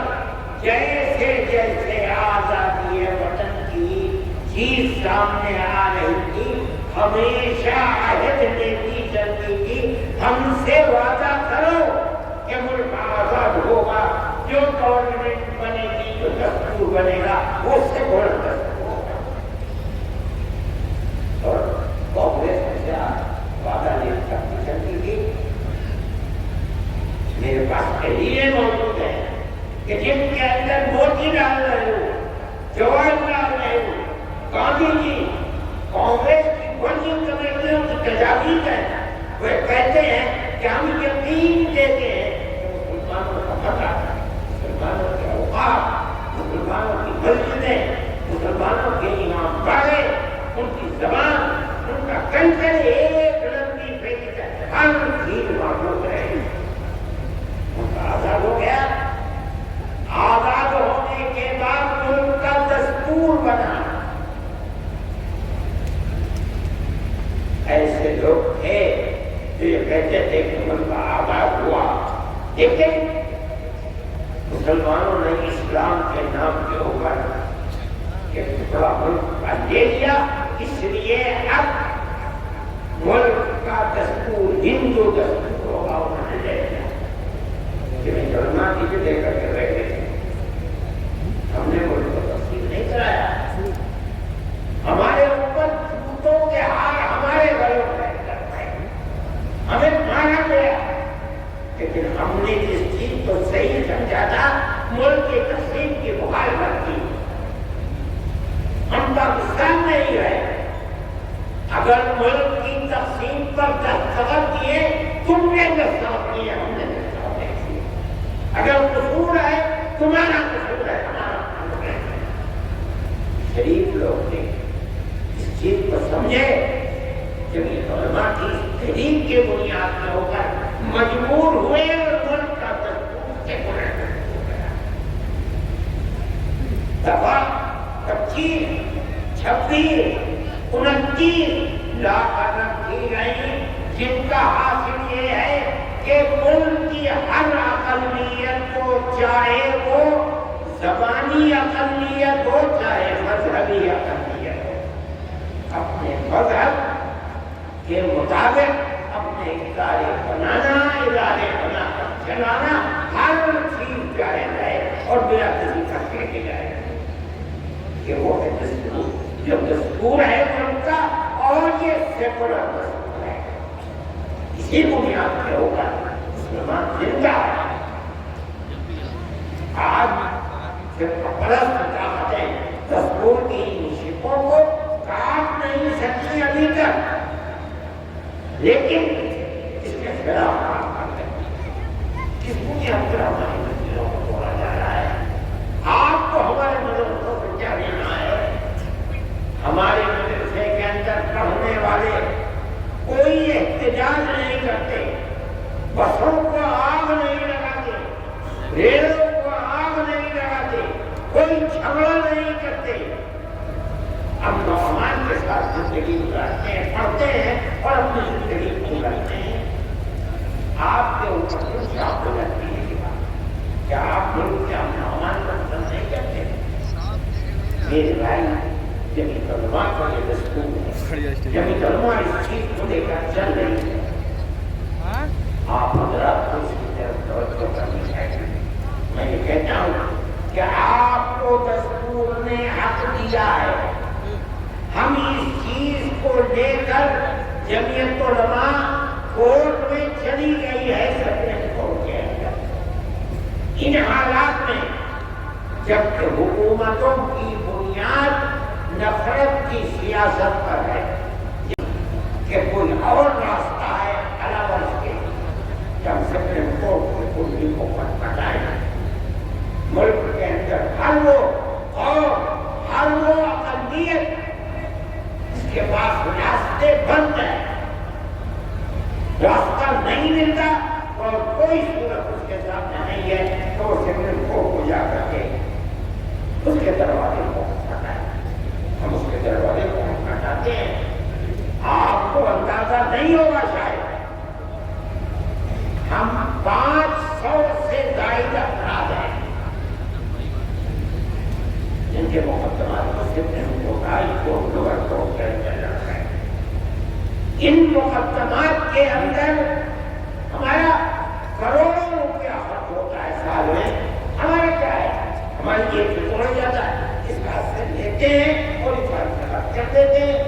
جیسے جیسے آزادی وطن کی چیز سامنے آ رہی تھی ہمیشہ عہد لیتی چلتی تھی، ہم سے وعدہ کرو کہ ملک آزاد ہوگا، جو گورنمنٹ بنے گی، جو دستور بنے گا وہ اس سے بڑا دستور ہوگا. اور کانگریس ہمیشہ وعدہ لیتی چلتی تھی. میرے پاس دلیلیں موجود ہیں کہ جن کے اندر موتی ڈال رہے ہو، جواہر ڈال رہے ہو، گاندھی جی کانگریس کی ورکنگ کمیٹیوں کی تجاویز ہیں. وہ کہتے ہیں کہ ہم یقین دیتے ہیں کہ مسلمانوں کا فتح، مسلمانوں کے اوقاف، مسلمانوں کی مسجدیں، مسلمانوں کے امام باڑے، ان کی زبان، ان کا کلچر ایک لمبی فکر ہے، ہر چیز موجود رہے. ان کا آزاد ہو گیا. آزاد ہونے کے بعد ان کا دستور بنا. ایسے لوگ تھے جو یہ کہتے تھے کہ ملک آزاد ہوا، لیکن مسلمانوں نے اسلام کے نام کے اوپر ایک ٹکڑا ملک کا لے لیا. اس لیے اب ملک کا دستور ہندو دستور ہوگا، انہوں نے لے لیا. علماء کی جو لے کر کے بیٹھے تھے، ہم نے ملک کو تقسیم نہیں کرایا. ہمارے اوپر جوتوں کے ہار ہمارے گھروں میں ہمیں مارا گیا، لیکن ہم نے جس چیز کو صحیح سمجھا تھا ملک کی تقسیم کی مخالفت کی. ہم پاکستان میں ہی رہے. اگر ملک کی تقسیم پر دستخط کیے تم نے دستخط کیے، ہم نے دستخط نہیں کیے. اگر قصور ہے تمہارا قصور ہے، ہمارا قصور ہے. شریف لوگ نے اس چیز کو سمجھے. جمعیت علماء کی تحریک کے بنیاد پر ہو کر مجبور ہوئے اور ملک کا دستور سے بلند ہو گیا. دفعہ 25، 26، 29 لا کر رکھی گئی، جن کا حاصل یہ ہے کہ ملک کی ہر اقلیت کو، چاہے وہ زبانی اقلیت ہو چاہے مذہبی اقلیت ہو، اپنے مذہب کے مطابق اپنے ادارے بنانا، ادارے بنا کر چلانا، ہر چیز جائز ہے اور بلا کسی خطرے کے جائے. کہ وہ دستور جو دستور ہے ان کا، اور یہ سیکولر دستور ہے. اسی بنیاد پہ ہوگا مسلمان زندہ ہے. آج پرست طاقتیں دستور کی شکوں کو کاٹ نہیں سکی ابھی تک، لیکن اس کے خلاف کام کرتے ہیں. کس بنیاد پر ہماری مسجدوں کو توڑا جا رہا ہے؟ آپ کو ہمارے مدرسوں سے کیا لینا ہے؟ ہمارے مدرسے کے اندر پڑھنے والے کوئی احتجاج نہیں کرتے، بسوں کو آگ نہیں لگاتے، ریلوں کو آگ نہیں لگاتے، کوئی جھگڑا نہیں کرتے. ہم نوجوان کے ساتھ زندگی گزارتے ہیں، پڑھتے ہیں اور اپنی زندگی گزارتے ہیں. آپ کے اوپر کچھ آپ کو لگتی ہے کیا آپ ملک کے نوجوان کو پسند نہیں کرتے؟ میرے بھائی، جمعیت علماء کا یہ دستور ہے. جمعیت علماء اس چیز کو لے کر چل رہی ہے. آپ حضرات کو اس کی طرف توجہ کرنی چاہیے. میں یہ کہتا ہوں کہ آپ کو دستور نے حق دیا ہے. ہم اس چیز کو لے کر جمعیت علماء کورٹ میں چلی گئی ہے سپریم کورٹ کے اندر. ان حالات میں جبکہ حکومتوں کی بنیاد نفرت کی سیاست پر ہے کہ کوئی اور راستہ ہے علاوہ اس کے، جب سپریم کورٹ میں کوئی حکومت بنائے ملک کے اندر ہر وہ اقلیت اس کے پاس راستے بند ہیں، راستہ نہیں ملتا اور کوئی صورت اس کے سامنے نہیں ہے تو سپریم کورٹ کو جا کر کے اس کے دروازے کو ہٹائیں. ہم اس کے دروازے کو ہٹاتے ہیں. آپ کو اندازہ نہیں ہوگا شاید ہم 500 سے زائد افراد ہیں جن کے مقدمات کو supreme court high court lower court کے اندر رکھا ہے. ان مقدمات کے اندر ہمارا کروڑوں روپیہ خرچ ہوتا ہے سال میں. ہمارا کیا ہے؟ ہماری جیب سے توڑا جاتا ہے. اس کا سے لیتے ہیں اور اس کا خرچ کر دیتے ہیں.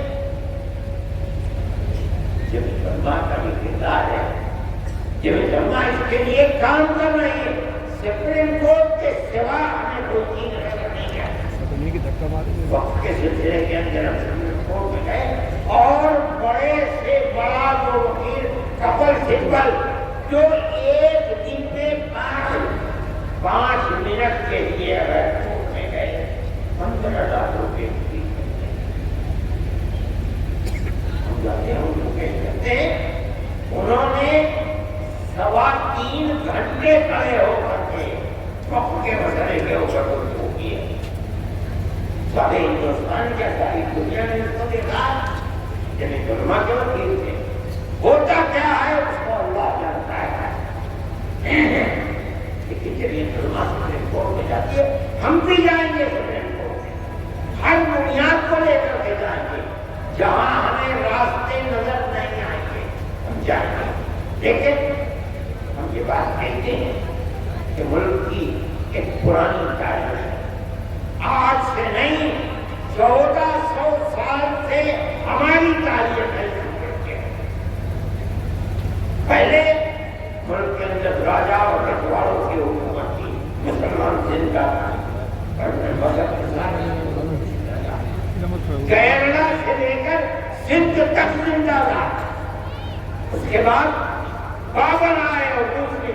جب علماء کا بھی کردار ہے، جب علماء اس کے لیے کام کر رہے ہیں. سپریم کورٹ کے سوا ہمیں کوئی چیز نہیں ہے. وقت کے سلسلے کے اندر ہم سپریم کورٹ میں گئے اور بڑے سے بڑا جو وکیل کپل سبل جو ایک دن میں 5 منٹ کے لیے اگر کورٹ میں گئے 15,000 روپے کی ہم جاتے ہیں ان کو کہتے ہیں. انہوں نے 3.25 گھنٹے کھڑے ہو کر کے وقت کے مسئلے کے اوپر گفتگو کی ہے. سارے ہندوستان کے ساری دنیا نے اس کو دیکھا. یعنی علماء کے وکیل تھے. ہوتا کیا ہے اس کو اللہ جانتا ہے. لیکن جب یہ علماء سپریم کورٹ میں جاتی ہے ہم بھی جائیں گے سپریم کورٹ میں. ہر بنیاد کو لے کر کے جائیں گے. جہاں ہمیں راستے نظر نہیں آئیں گے ہم جائیں گے. لیکن ہم یہ بات کہتے ہیں کہ ملک کی ایک پرانی تاریخ ہے. آج سے نہیں 1400 سال سے ہماری تاریخ ہے. پہلے ملک کے اندر راجا اور رجواڑوں کی حکومت تھی. مسلمان زندہ کیرلا سے لے کر سندھ تک زندہ تھا. اس کے بعد بابر آئے اور دوسرے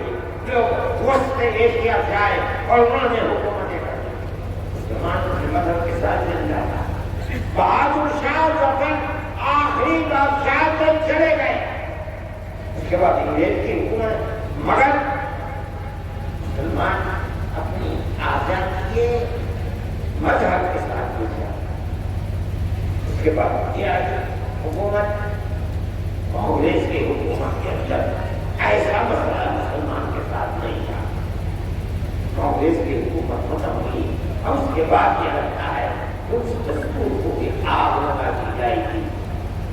لوگ وسط ایشیا سے آئے اور انہوں نے حکومتیں کر دی. مذہب کے ساتھ زندہ تھا. بہادر شاہ ظفر آخری بادشاہ تک چلے گئے. اس کے بعد انگریز کی حکومت. مگر مسلمان اپنی آزادی مذہب کے ساتھ گزرا. اس کے بعد یہ حکومت کانگریس کی حکومت کے اندر ایسا مسئلہ مسلمان کے ساتھ نہیں تھا. کانگریس کی حکومت ختم ہوئی. اور اس کے بعد یہ لگتا ہے اس دستور کو بھی آگ لگا دی جائے گی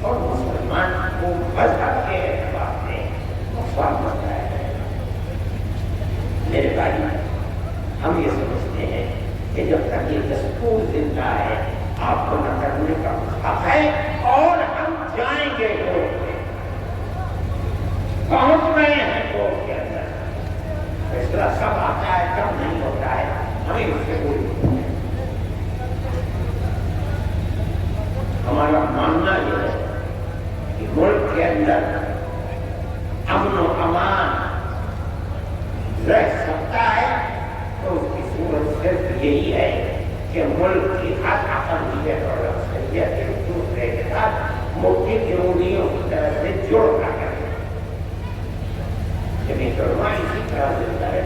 اور مسلمان کو مذہب کے اعتبار سے نقصان پہنچایا جائے گا. میرے بھائی ہم یہ سمجھتے ہیں کہ جب تک یہ دستور زندہ ہے آپ کو نہ کرنے کا حق ہے. اور ہم جائیں گے کورٹ میں. پہنچ رہے ہیں کورٹ کے اندر. فیصلہ سب آتا ہے کب نہیں ہوتا ہے ہمیں اس سے کوئی. ہمارا ماننا یہ ہے کہ ملک کے اندر امن و امان رہ سکتا ہے تو اس کی صورت صرف یہی ہے کہ ملک کی ہر اقلیت اور اکثریت ایک دوسرے کے ساتھ مٹھی کی انگلیوں کی طرح سے جوڑ کر کرے. لیکن علماء اسی طرح زندہ ہے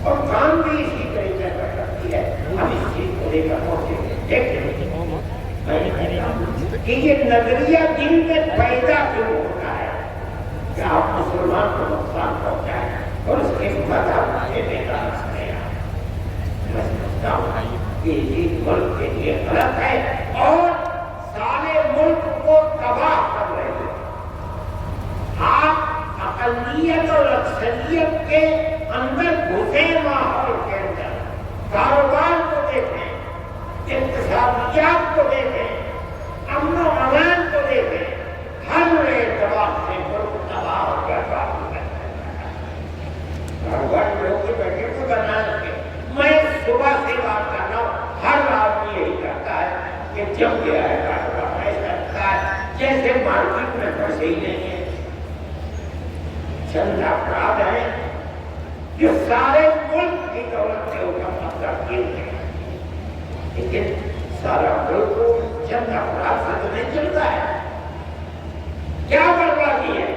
اور کام بھی اسی طریقے کر سکتی ہے. ہم اس چیز کو لے کر پہنچے دیکھتے ہیں کہ یہ نظریہ دل میں پیدا کیوں ہوتا ہے کہ آپ مسلمان کو نقصان پہنچائیں اور اس کے مذہب سے بیدار کریں. میں سمجھتا ہوں کہ یہ ملک کے لیے غلط ہے اور سارے ملک کو تباہ کر رہے ہیں. آپ اقلیت اور اکثریت کے اندر گھسے ماحول کے اندر کاروبار کو دیکھیں، اقتصادیات کو دیکھیں، امن و امان کو دیکھیں، ہر اعتبار سے ملک تباہ ہو گیا کاروبار لوگ کے بیٹھے کو بنا کے میں صبح سے بات کر رہا ہوں، ہر آدمی یہی کرتا ہے کہ جب گیا ہے کاروبار ایسا کرتا ہے جیسے مارکیٹ میں پیسے ہی نہیں ہے۔ چند افراد ہیں جو سارے ملک کی دولت سے ان کا قبضہ کیے ہوئے ہیں، لیکن سارا ملک چند افراد سے تو نہیں چلتا ہے۔ کیا بربادی ہے؟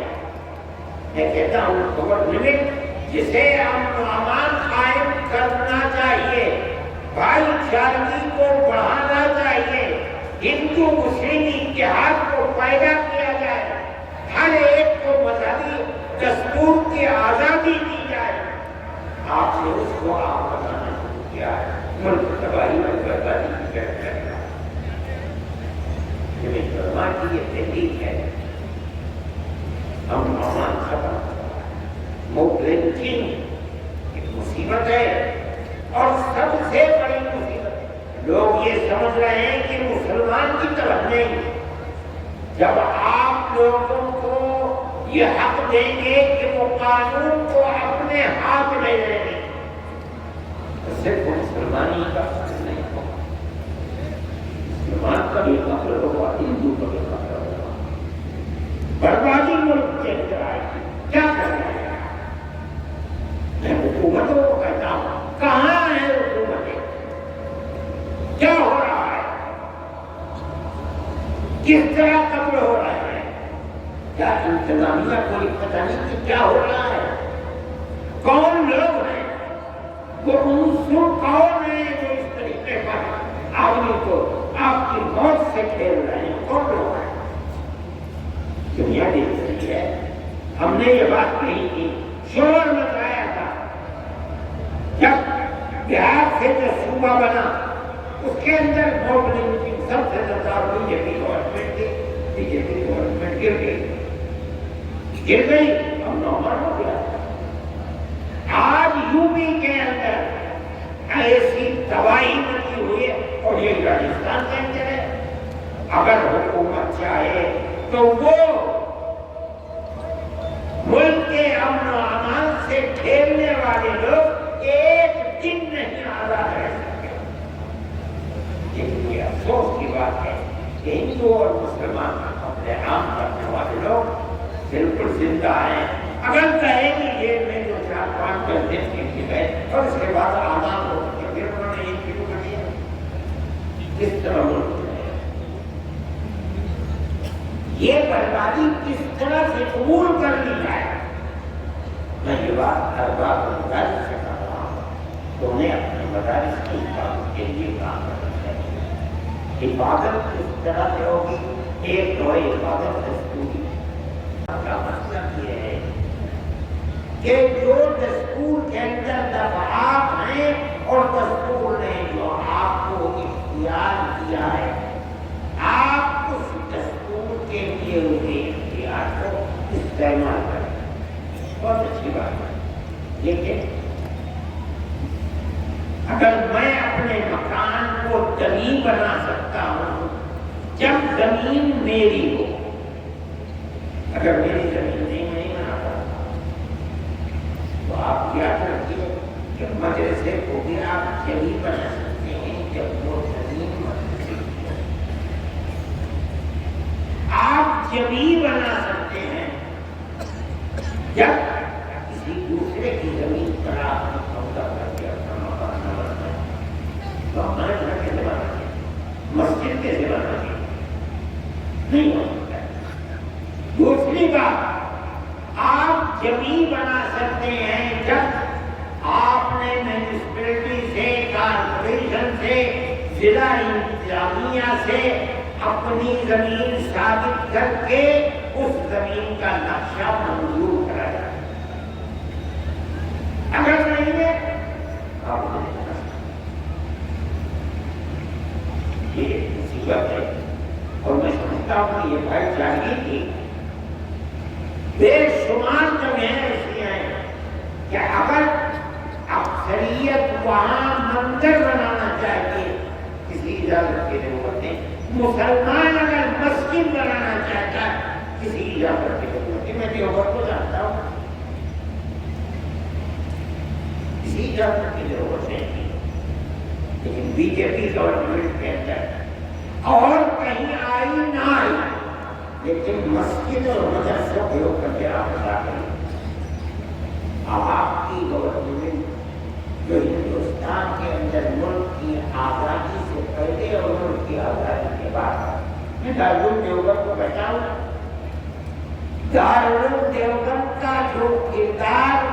میں کہتا ہوں گورنمنٹ جسے امن و امان قائم کرنا چاہیے، بھائی چارگی کو بڑھانا چاہیے، ہندو مسلم اتحاد کو پیدا کیا جائے، ہر ایک کو مذہبی دستور کی آزادی دی جائے، آپ نے اس کو آپ بنانا شروع کیا ہے، ملک تباہی میں بربادی کی طرف چل رہا ہے۔ یہ فرما کی یہ تحریک ہے، امن و امان ختم ہو رہا ہے، موبلنگ ایک مصیبت ہے، اور سب سے بڑی مصیبت لوگ یہ سمجھ رہے ہیں کہ مسلمان کی طرف نہیں۔ جب آپ لوگوں کو یہ حق دیں گے کہ وہ قانون کو اپنے ہاتھ میں لیں گے، تو صرف مسلمانی کا فرض نہیں ہوگا، مسلمان کا بھی قتل ہوگا، ہندو کا بھی قتل ہوگا، بربادی ملک کے اندر آئے گی۔ کیا کرنا ہے؟ میں حکومتوں کو کہتا ہوں، کہاں ہے حکومتیں؟ کیا ہو رہا ہے؟ کس طرح قتل ہو رہا ہے؟ کیا انتظامیہ کو پتہ نہیں کہ کیا ہو رہا ہے؟ کون لوگ ہیں؟ وہ عنصر کون ہیں جو اس طریقے پر آدمی کو آپ کی موت سے کھیل رہے ہیں؟ کون لوگ ہیں؟ دنیا دیکھ رہی ہے۔ ہم نے یہ بات کہی تھی، شور مچایا تھا، جب بہار سے جو صوبہ بنا اس کے اندر ووٹنگ کی سب سے زیادہ بی جے پی گورنمنٹ کی، بی جے پی گورنمنٹ گر گئی، ہم نومر ہو گیا۔ آج یو پی کے اندر ایسی تباہی مچی ہوئی ہے، اور یہ راجستھان کے اندر ہے۔ اگر حکومت چاہے تو وہ ملک کے امن و امان سے کھیلنے والے لوگ ایک دن نہیں آزاد رہ سکتے۔ لیکن یہ افسوس کی بات ہے کہ ہندو اور مسلمان اپنے عام کرنے والے لوگ بالکل زندہ ہیں۔ اگر کہیں گے جیل میں جو 4-5 دن کے گئے اور اس کے بعد آزاد ہو تو پھر انہوں نے ایک کلو کر دیا، کس طرح ملک ہے؟ یہ بربادی کس طرح سے قبول کر لی جائے؟ میں یہ بات ہر بات مدارس سے کر رہا ہوں تو انہیں اپنے مدارس کی حفاظت کے لیے کام کرنا چاہیے۔ حفاظت کس طرح سے ہوگی؟ ایک تو حفاظت دستوری کا مطلب یہ ہے کہ جو دستور کے اندر دفعات ہیں اور دستور نے جو آپ کو اختیار دیا ہے، آپ اس دستور کے لیے ہوئے اختیار کو استعمال کریں، بہت اچھی بات ہے۔ لیکن اگر میں اپنے مکان کو زمین بنا سکتا ہوں جب زمین میری ہو، اگر میری زمین نہیں بنا پاتا تو آپ کیا کرتے ہیں کہ مدرسے کو بھی آپ زمین بنا سکتے ہیں جب وہ زمین مدرسے کی ہو۔ آپ زمین بنا سکتے ہیں جب کسی دوسرے کی زمین پر آپ نے قبضہ کر کے اپنا مکان نہ بنائے، تو ہمارے گھر کیسے بنا کے، مسجد کیسے بنا کے نہیں ہو سکتا ہے۔ دوسری بات، آپ زمین بنا سکتے ہیں جب آپ نے میونسپلٹی سے، کارپوریشن سے، ضلع انتظامیہ سے اپنی زمین ثابت کر کے اس زمین کا نقشہ منظور کرایا۔ اگر نہیں ہے آپ نہیں بنا سکتے۔ یہ مصیبت ہے، اور میں سمجھتا ہوں کہ یہ بھائی چارگی کی بے شمار جگہیں ایسی ہیں کہ اگر اکثریت وہاں مندر بنانا چاہتی ہے کسی اجازت کی ضرورت نہیں، مسلمان اگر مسجد بنانا چاہتا ہے کسی اجازت کی ضرورت نہیں۔ میں دیوبند کو جانتا ہوں، کسی اجازت کی ضرورت نہیں، لیکن بی جے پی گورنمنٹ کے اندر اور کہیں آئی نہ آئی، لیکن مسجد اور مدرسہ پریوگ کر کے آپ بتا کریں آپ کی گورنمنٹ جو ہندوستان کے اندر ملک کی آزادی سے پہلے اور ملک کی آزادی کے بعد، میں دارالعلوم دیوبند کو بتاؤں، دارالعلوم دیوبند کا جو کردار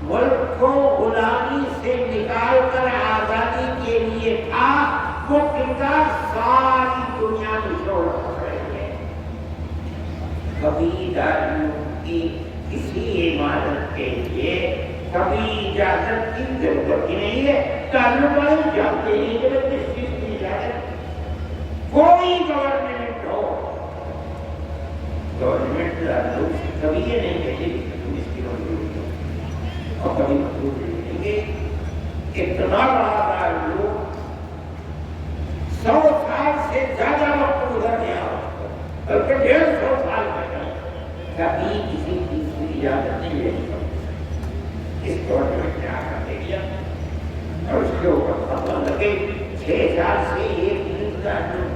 ملک کو غلامی سے نکال کر آزادی کے لیے تھا، وہ کردار ساری دنیا میں شور کر رہی ہے۔ کبھی دارالعلوم کی کسی عمارت کے لیے کبھی اجازت کی ضرورت ہی نہیں ہے۔ دارالعلوم والے جانتے نہیں کہ کس چیز کی اجازت، کوئی گورنمنٹ ہو، گورنمنٹ دارالعلوم سے کبھی یہ نہیں کہتی کہ تم اس کی منظوری دو، اور کبھی منظور نہیں دیں گے۔ اتنا بڑا دارالعلوم 100 سال سے زیادہ وقت گزر گیا، بلکہ 150 سال میں کبھی کسی چیز کی اجازت نہیں لینی پڑی۔ اس گورنمنٹ نے آ کر دے دیا اور اس کے اوپر فتویٰ لگے 6 سال سے ایک دن دارالعلوم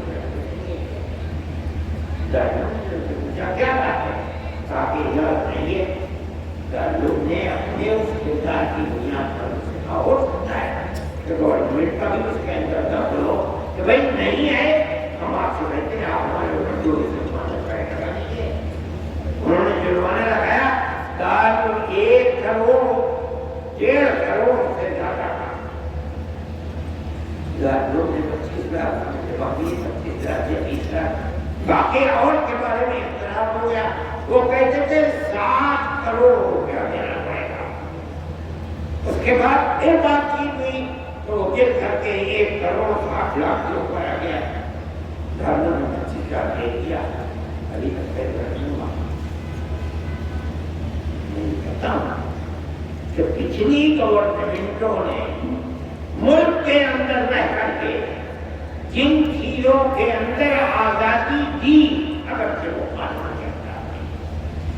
کیا بات ہے؟ تاکہ اجازت نہیں ہے۔ دارالعلوم نے اپنے اس کردار کی بنیاد پر اسے اور بتایا کہ گورنمنٹ کا بھی اس کے اندر دخل ہو کہ بھائی نہیں ہے، ہم آپ سے کہتے ہیں آپ ہمارے اوپر جو جرمانہ طے کرا دیجیے۔ انہوں نے جرمانہ لگایا، دارالعلوم 1 کروڑ 1.5 کروڑ سے زیادہ کا، دارالعلوم نے 25 لاکھ، باقی 25 لاکھ یا 20 لاکھ، باقی اور کے بارے میں اختلاف ہو گیا۔ وہ کہتے تھے 7 کروڑ روپیہ دینا پڑے گا۔ اس کے بعد پھر بات چیت ہوئی تو وہ گر کر کے 1 کروڑ 60 لاکھ کے اوپر آ گیا۔ دارالعلوم نے 25 لاکھ دے دیا، ابھی تک پیسہ نہیں ہوا۔ میں کہتا ہوں کہ پچھلی گورنمنٹوں نے ملک کے اندر رہ کر کے جن چیزوں کے اندر آزادی دی، اگر سے وہ قانون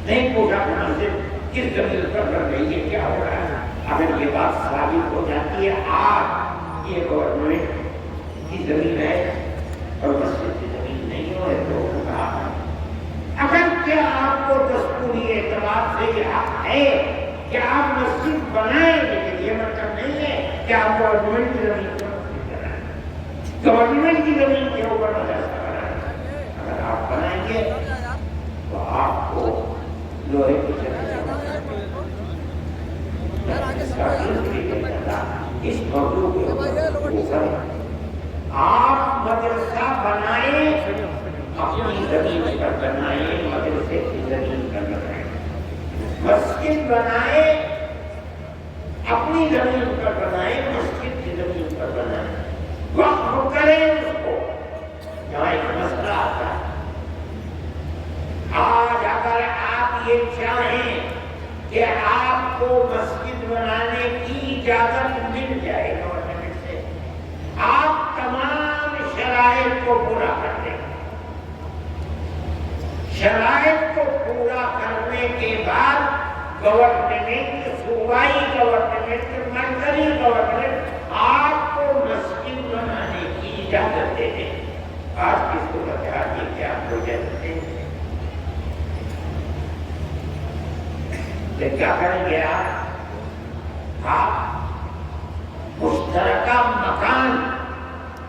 نہیں پوچھا ہونا سے کس زمین پر لڑ رہی ہے، کیا ہو رہا ہے۔ اگر یہ بات ثابت ہو جاتی ہے آج یہ گورنمنٹ کی زمین ہے اور مسجد کی زمین نہیں ہو تو کہا اگر کیا آپ کو دستوری اعتبار سے یہ حق ہے کہ آپ مسجد بنائیں، لیکن یہ مطلب نہیں ہے کہ آپ گورنمنٹ کی زمین پر مسجد بنائیں، گورنمنٹ کی زمین کے اوپر مدرسہ بنائیں۔ اگر آپ بنائیں گے تو آپ کو لوہے کی اس موضوع کے اوپر آپ مدرسہ بنائیں، اپنی زمین پر بنائیں، مدرسے کی زمین پر بنائیں، مسجد بنائیں، اپنی زمین پر بنائیں، مسجد کی زمین پر بنائیں، وقف کریں اس کو۔ یہاں ایک مسئلہ آتا ہے، آج اگر آپ یہ چاہیں کہ آپ کو مسجد بنانے کی اجازت مل جائے گورنمنٹ سے، آپ تمام شرائط کو پورا کر دیں۔ شرائط کو پورا کرنے کے بعد گورنمنٹ، صوبائی گورنمنٹ، مرکزی گورنمنٹ آپ کو مسجد بنانے کی اجازت دے دے۔ آج کی صورت حال یہ کہ آپ کو اجازت دیں تو کیا کریں گے آپ مشترکہ مکان،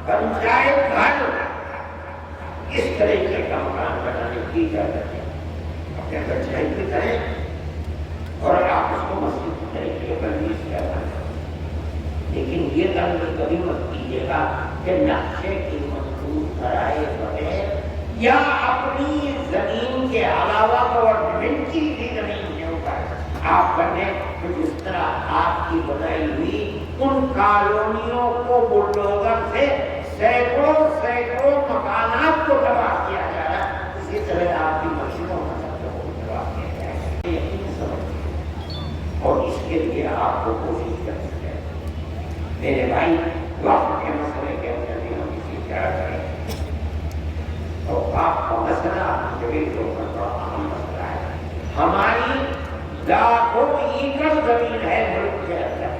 پنچایت گھر، اس طریقے کا مکان بنانے کی اجازت ہے۔ اپنے پنچایت میں کریں اور آپ اس کو مسجد کے طریقے پر بھی استعمال کریں، لیکن یہ کام کبھی مت کیجیے گا کہ نقشے کی منظور کرائے بغیر یا اپنی زمین کے علاوہ گورنمنٹ کی بھی زمین کے اوپر آپ بنے تو جس طرح آپ کی بنائی ہوئی ان کالونیوں کو بلڈوزر سے سینکڑوں مکانات کو تباہ کیا جا رہا ہے، اسی طرح آپ کی مسجدوں کو تباہ کیا جائے گا۔ اور اس کے کے لیے آپ کو کوشش کرنی چاہیے۔ میرے بھائی، وقت کے مسئلے کے اندر بھی ہم اسی طرح کریں، اور آپ کا مسئلہ جبھی لوگوں کا بڑا اہم مسئلہ ہے۔ ہماری لاکھوں ایکڑ زمین ہے ملک کے اندر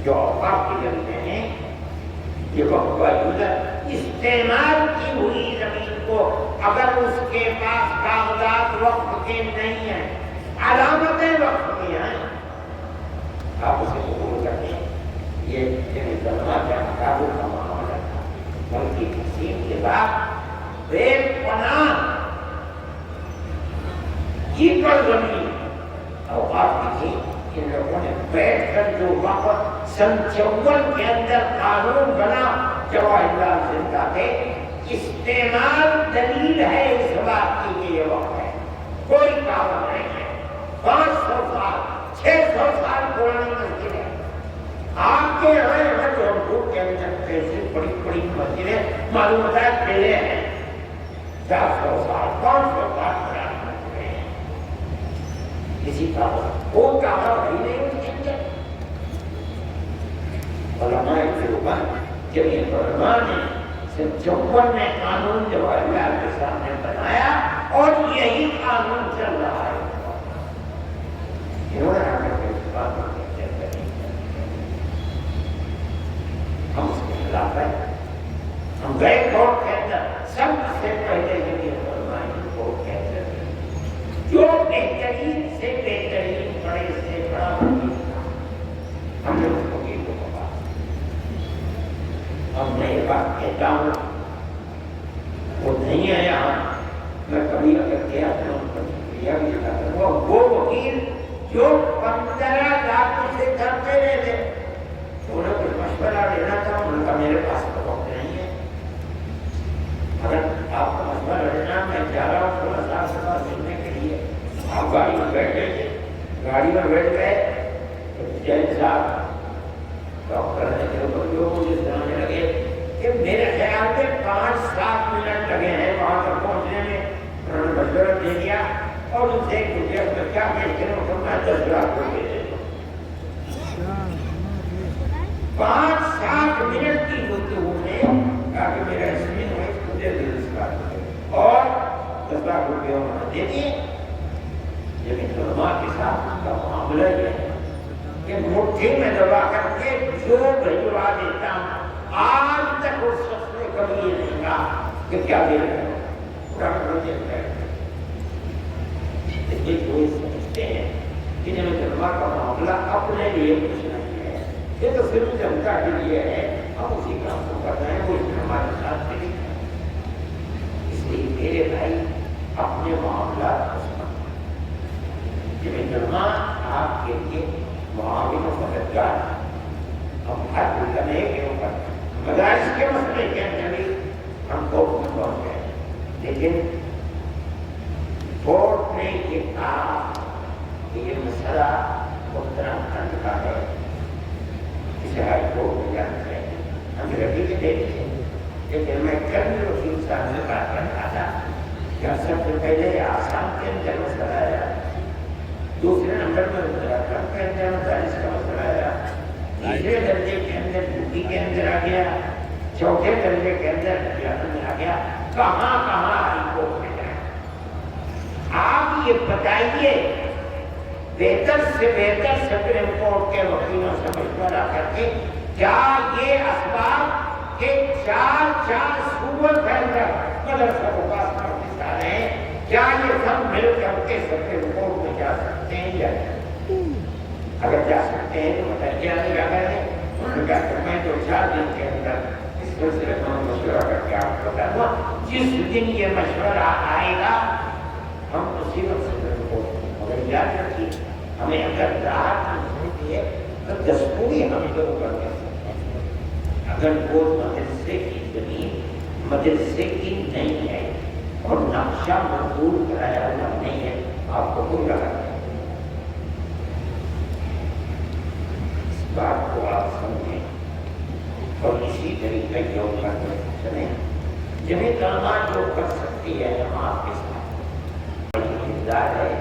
جو اوقاف کی زمینیں ہیں، یہ وقت استعمال کی ہوئی زمین کو اگر اس کے پاس کاغذات وقت کے نہیں ہیں، علامتیں وقت کی ہیں، آپ اسے قبول کرتے ہیں۔ یہ ظلمات قابل کا معاملہ تھا، بلکہ تقسیم کے بعد بے پناہ ایکڑ زمین اوقاف کی تھی۔ ان لوگوں نے بیٹھ کر جو وقت سن 54 کے اندر قانون بنا، جواہر لال زندہ تھے، استعمال دلیل ہے اس بات کی کہ یہ وقت ہے، کوئی کاغذ نہیں ہے۔ 500 سال 600 سال پرانی مسجد ہے۔ آپ کے یہاں جونپور کے اندر کیسے بڑی بڑی مسجدیں معلوم ہوتا ہے پہلے ہیں، 400 سال 500 سال پرانی مسجدیں ہیں، کسی کا وہ کاغذ ہی نہیں ان کے اندر۔ علماء دیوبند جب یہ علماء نے سن 54 میں قانون جواہر لال کے سامنے بنایا اور یہی قانون چل رہا ہے، انہوں نے ہمیں قانون کے اندر ہم اس کے خلاف ہیں۔ ہم گئے کورٹ کے اندر، سب سے پہلے یہ علماء کورٹ کے اندر جو بہترین سے بہترین بڑے سے بڑا وکیل تھا، ہم نے اس وکیل کو پکڑا۔ ہم نے یہ بات کہتا ہوں، وہ نہیں ہے یہاں، میں کبھی اگر کیا تو ان کو شکریہ بھی کرتا ہوں۔ وہ وکیل جو 15 لاکھ سے کرتے رہے تھے، انہیں کچھ مشورہ لینا تھا، ان کا میرے پاس تو وقت نہیں ہے۔ اگر آپ کو مشورہ لینا، میں جا رہا ہوں 16,000 سے پاس ملنے کے لیے، آپ گاڑی میں بیٹھ گئے، گاڑی میں بیٹھ گئے تو جیل صاحب ڈاکٹر نے جو مجھے سنانے لگے کہ میرے خیال میں 5-7 منٹ لگے ہیں وہاں تک پہنچنے میں۔ انہوں نے مشورہ دے دیا اور ان سے پوچھا کہ کیا کہتے ہیں، تو میں 10 لاکھ روپے دے دوں۔ 5-7 منٹ کی گفتگو میں کہا کہ میرا اس میں مجھے اور 10 لاکھ روپے انہوں نے دے دیے۔ لیکن علماء کے ساتھ ان کا معاملہ یہ ہے کہ مٹھی میں دبا کر کے جو بھجوا دیتا ہوں، آج تک اس شخص نے کبھی یہ نہیں کہا کہ کیا دے رہے ہیں، پورا کر دیتا ہے۔ یہ جو سمجھتے ہیں کہ جب علماء کا معاملہ اپنے لیے کچھ نہیں ہے، یہ تو صرف جنتا کے لیے ہے، ہم اسی کام کو کر رہے ہیں، وہ ہمارے ساتھ نہیں ہے۔ اس لیے میرے بھائی اپنے معاملات کو سمجھیں۔ جب علماء آپ کے لیے معاون و مددگار، ہم ہر ملنے کے اوپر مدارس کے مسئلے کے اندر بھی ہم کو پہنچ گئے، لیکن کورٹ نے یہ کہا کہ یہ مسئلہ اتراکھنڈ کا ہے، اسے ہائی کورٹ میں جانا چاہیے۔ ہم ربی کے دیکھتے ہیں، لیکن میں کرنی وکیل صاحب سے بات کر رہا تھا کہ سب سے پہلے آسام کے اندر مسئلہ آیا، دوسرے نمبر پر اتراکھنڈ کے اندر مدارس کا مسئلہ آیا، تیسرے درجے کے اندر یوپی کے اندر آ گیا، چوتھے درجے کے اندر ہریانہ میں آ گیا، کہاں کہاں ہائی کورٹ میں جائے۔ آپ یہ بتائیے، بہتر سے بہتر سپریم کورٹ کے وکیلوں سے مشورہ کر کے کیا یہ اسباب کہ 4 صوبوں کے اندر مدرسہ کو پاس کرنے جا رہے ہیں، کیا یہ سب مل کر کے سپریم کورٹ میں جا سکتے ہیں یا نہیں؟ اگر جا سکتے ہیں تو متعلقہ نہیں جا رہے ہیں۔ انہوں نے کہا کہ میں 2-4 دن کے اندر اس سلسلے میں مشورہ کر کے آپ کو بتا دوں، جس دن یہ مشورہ آئے گا ہم اسی وقت سپریم کورٹ میں، مگر یاد رکھیے ہمیں اگر راحت ملتی ہے تو دستوری ہم لوگ کر سکتے ہیں۔ اگر وہ مدرسے کی زمین مدرسے کی نہیں ہے اور نقشہ منظور کرایا ہوا نہیں ہے، آپ کو کوئی راحت نہیں۔ اس بات کو آپ سمجھیں اور اسی طریقے کے اوپر چلیں۔ جمعیت علماء جو کر سکتی ہے ہم آپ کے ساتھ انتظار ہے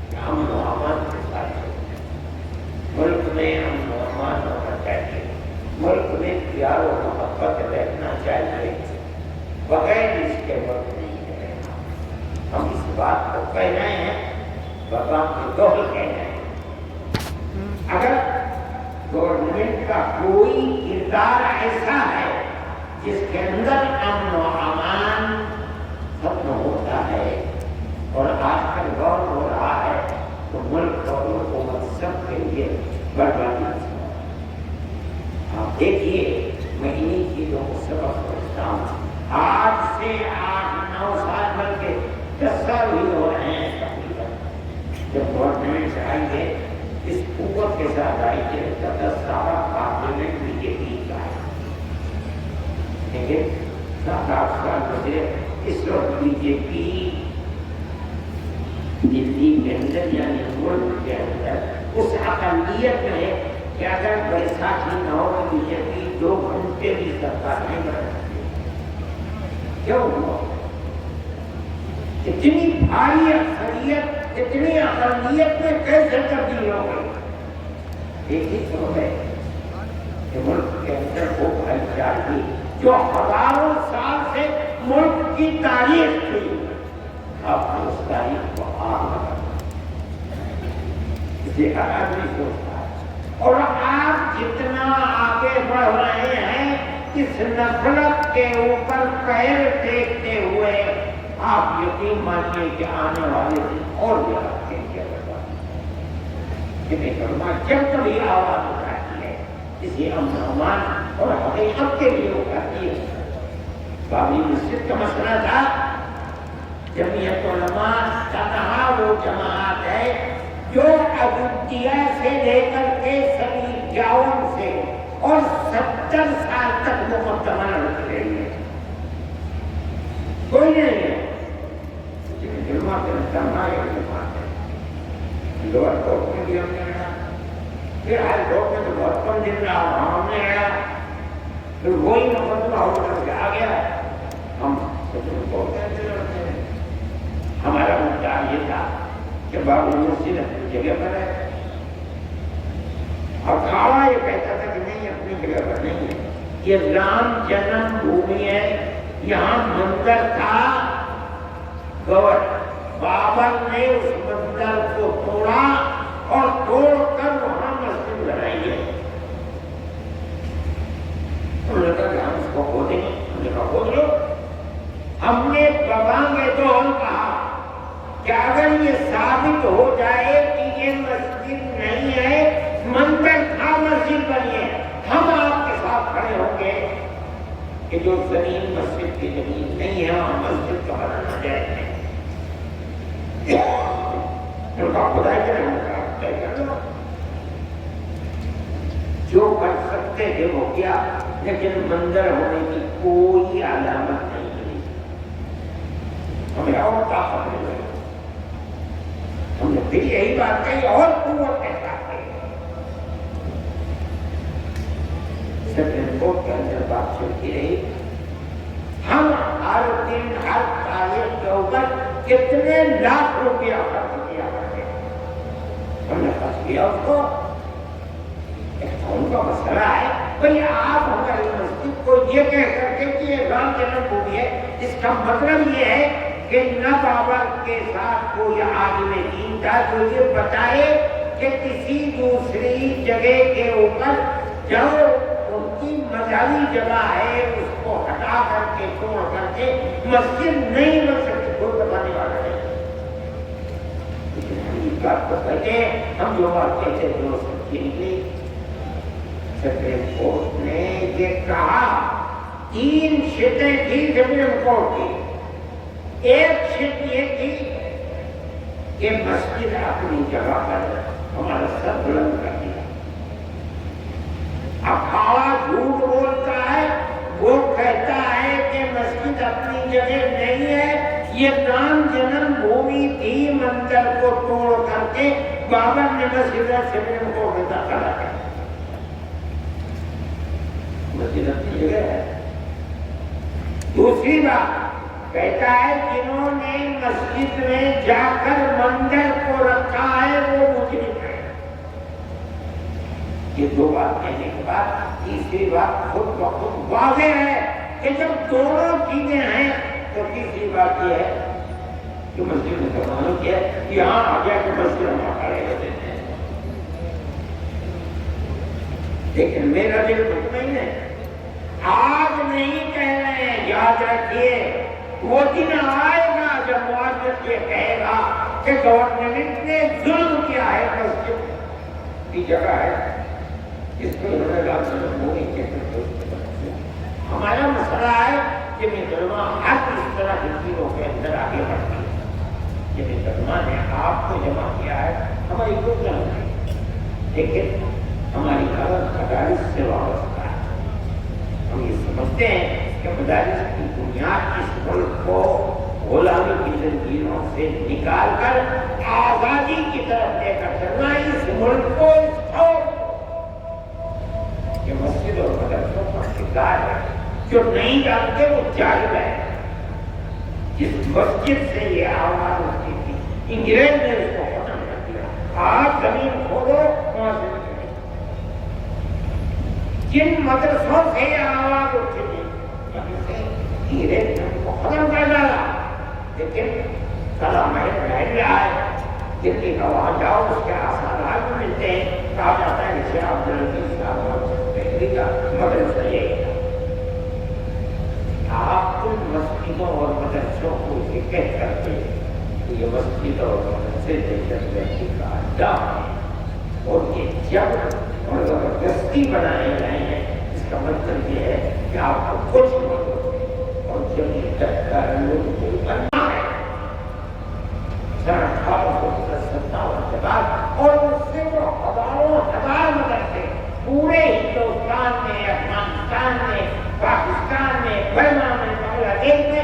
کہ ہم محمد کے ساتھ چلیں۔ پیار و محبت رہنا چاہیے، بغیر اس کے وقت نہیں ہے۔ ہم اس بات کو کہہ رہے ہیں، بابا کے دور کہہ رہے ہیں۔ اگر گورنمنٹ کا کوئی کردار ایسا ہے جس کے اندر امن و امان ختم ہوتا ہے اور آج کل غور ہو رہا ہے، تو ملک اور حکومت سب کے لیے بربادی۔ آپ دیکھیے، میں انہیں چیزوں کو سبق سمجھتا ہوں۔ آج سے 8-9 سال بلکہ 10 سال ہی ہو رہے ہیں تقریباً جب گورنمنٹ آئی ہے، اس قوت کے ساتھ آئی ہے، 10 سالہ پارلیمنٹ بی جے پی کا ہے، لیکن 7-8 سال گزرے۔ اس وقت بی جے پی دلی کے اندر یعنی ملک کے اندر اس اقلیت میں ہے کہ اگر بیساکھی نہ ہو تو بی جے پی 2 گھنٹے بھی سرکار نہیں بنا سکتی۔ کیوں ہوا؟ اتنی بھاری اکثریت، اتنی اقلیت میں کیسے تبدیل ہو گئی؟ ایک ہی سبب ہے کہ ملک کے اندر وہ بھائی چارگی جو ہزاروں سال سے ملک کی تاریخ تھی، اب اس تاریخ کو آگ لگا اسے ہر آدمی سوچتا ہے۔ اور آپ جتنا آگے بڑھ رہے ہیں اس نفرت کے اوپر پیر ٹیکتے ہوئے، آپ یقین مانیے کہ آنے والے دن اور بھی آپ کے کیا کرتا ہے۔ جب کبھی آواز اٹھاتی ہے کسی امن امان اور حقیقت کے لیے اٹھاتی ہے۔ بابری مسجد کا مسئلہ تھا، جمعیت علماء کا وہ جماعت ہے جو اجودھیا سے لے کر کے سبھی 51 سے اور 70 سال تک مقدمہ لڑ رہی ہے، کوئی نہیں ہے۔ علماء کے مقدمہ جماعت ہے، لوور کورٹ میں بھی ہم نے لڑا، پھر ہائی کورٹ میں تو بہت کم دن رہا، ہم نے لڑا، پھر وہی مقدمہ ہو کر کے آ گیا، ہم سپریم کورٹ میں لڑتے ہیں۔ ہمارا مدعا یہ تھا کہ بابری مسجد اپنی جگہ پر ہے، اور کھاڑا یہ کہتا تھا کہ نہیں اپنی جگہ پر نہیں ہے، یہ رام جنم بھومی ہے، یہاں مندر تھا، بابر نے اس مندر کو توڑا اور توڑ کر وہاں مسجد بنائی ہے۔ انہوں نے کہا کہ ہم اس کو کھودیں گے، ہم نے کہا کھود لو۔ ہم نے ببانگے تو ہم کہا کہ اگر یہ ثابت ہو جائے کہ یہ مسجد نہیں ہے، مندر تھا، مسجد بنی ہے، ہم آپ کے ساتھ کھڑے ہوں گے کہ جو زمین مسجد کی زمین نہیں ہے وہاں مسجد کا بنانا جائز نہیں۔ خدائی کر لو، جو کر سکتے تھے وہ کیا، لیکن مندر ہونے کی کوئی علامت نہیں ملی، ہمیں اور طاقت مل گئی۔ ہم نے پھر یہی بات کہی اور قوت کے ساتھ کہی۔ سپریم کورٹ کے اندر بات چلتی رہی، ہم ہر دن ہر تاریخ کے اوپر کتنے لاکھ روپیہ خرچ کیا کرتے ہیں، ہم نے خرچ کیا اس کو۔ ان کا مسئلہ ہے بھئی آپ ہماری مسجد کو یہ کہہ کر کے کہ یہ رام جنم بھومی ہے، اس کا مطلب یہ ہے کہ نہ بابر کے ساتھ کوئی عالم دین تھا جو یہ بتائے کہ کسی دوسری جگہ کے اوپر جو ان کی مذہبی جگہ ہے اس کو ہٹا کر کے توڑ کر کے مسجد نہیں بن سکتی، کوئی بتانے والا نہیں۔ لیکن ہم اس بات کو کہتے ہیں، ہم جو بات کہتے ہیں جو سچی نکلی۔ سپریم کورٹ نے یہ کہا، 3 شٹیں تھی سپریم کورٹ کی، ایک شٹ یہ تھی کہ مسجد اپنی جگہ پر ہمارا سر بلند کر دیا۔ اکھاڑا جھوٹ بولتا ہے، وہ کہتا ہے کہ مسجد اپنی جگہ نہیں ہے، یہ رام جنم بھومی تھی، مندر کو توڑ کر کے بابر نے مسجد سپریم کورٹ میں داخل کیا۔ مسجد اپنی جگہ ہے۔ دوسری بات کہتا ہے جنہوں نے مسجد میں جا کر مندر کو رکھا ہے وہ مجرم ہے۔ یہ دو بات کہنے کے بعد تیسری بات خود بخود واضح ہے کہ جب دونوں چیزیں ہیں تو تیسری بات یہ ہے کہ مسجد مسلمانوں کی ہے، یہاں آ گیا کہ مسجد ہم کھڑے ہوتے ہیں، لیکن میرا دل مطمئن ہے، آج نہیں کہہ رہے ہیں، یاد رکھیے وہ دن آئے گا جب معاشرت یہ کہے گا کہ گورنمنٹ نے ظلم کیا ہے، مسجد کی جگہ ہے اس کو انہوں نے ہمارا مسئلہ ہے کہ مقدمہ ہر اس طرح کی چیزوں کے اندر آگے بڑھتی ہے، یہ مقدمہ نے آپ کو جمع کیا ہے، ہماری کوئی جان نہیں، لیکن ہماری حالت مدارس سے وابستہ ہے۔ ہم یہ سمجھتے ہیں کہ مدارس کی بنیاد اس ملک کو غلامی کی زنجیروں سے نکال کر آزادی کی طرف لے کر چلنا، اس ملک کو یہ مسجد اور مدرسوں کا کردار ہے، جو نہیں جانتے وہ جاہل ہے۔ جس مسجد سے یہ آواز اٹھتی تھی انگریز نے اس کو ختم کر دیا، آج زمین کھودو وہاں سے نکلے۔ جن مدرسوں سے یہ آواز اٹھتی تھی انگریز نے اس کو ختم کر ڈالا، لیکن کلا محل رہ گیا ہے، دلی کا وہاں جاؤ اس کے آثارات بھی ملتے ہیں، کہا جاتا ہے اسے آپ عبدالعزیز صاحب کا مدرسہ یہ ہے۔ آپ ان مسجدوں اور مدرسوں کو یہ کہہ کرتے کہ یہ مسجد اور مدرسے دہشت کا اڈا ہے اور یہ جبر اور زبردستی بنائے گئے ہیں، اس کا مطلب یہ ہے کہ آپ کو کچھ نہیں، اور جب یہ لوگ بننا ہے سن 1857 کے بعد، اور اس سے وہ ہزاروں ہزار مدرسے پورے ہندوستان میں، افغانستان میں، پاکستان میں، برما میں، بنگلہ دیش میں،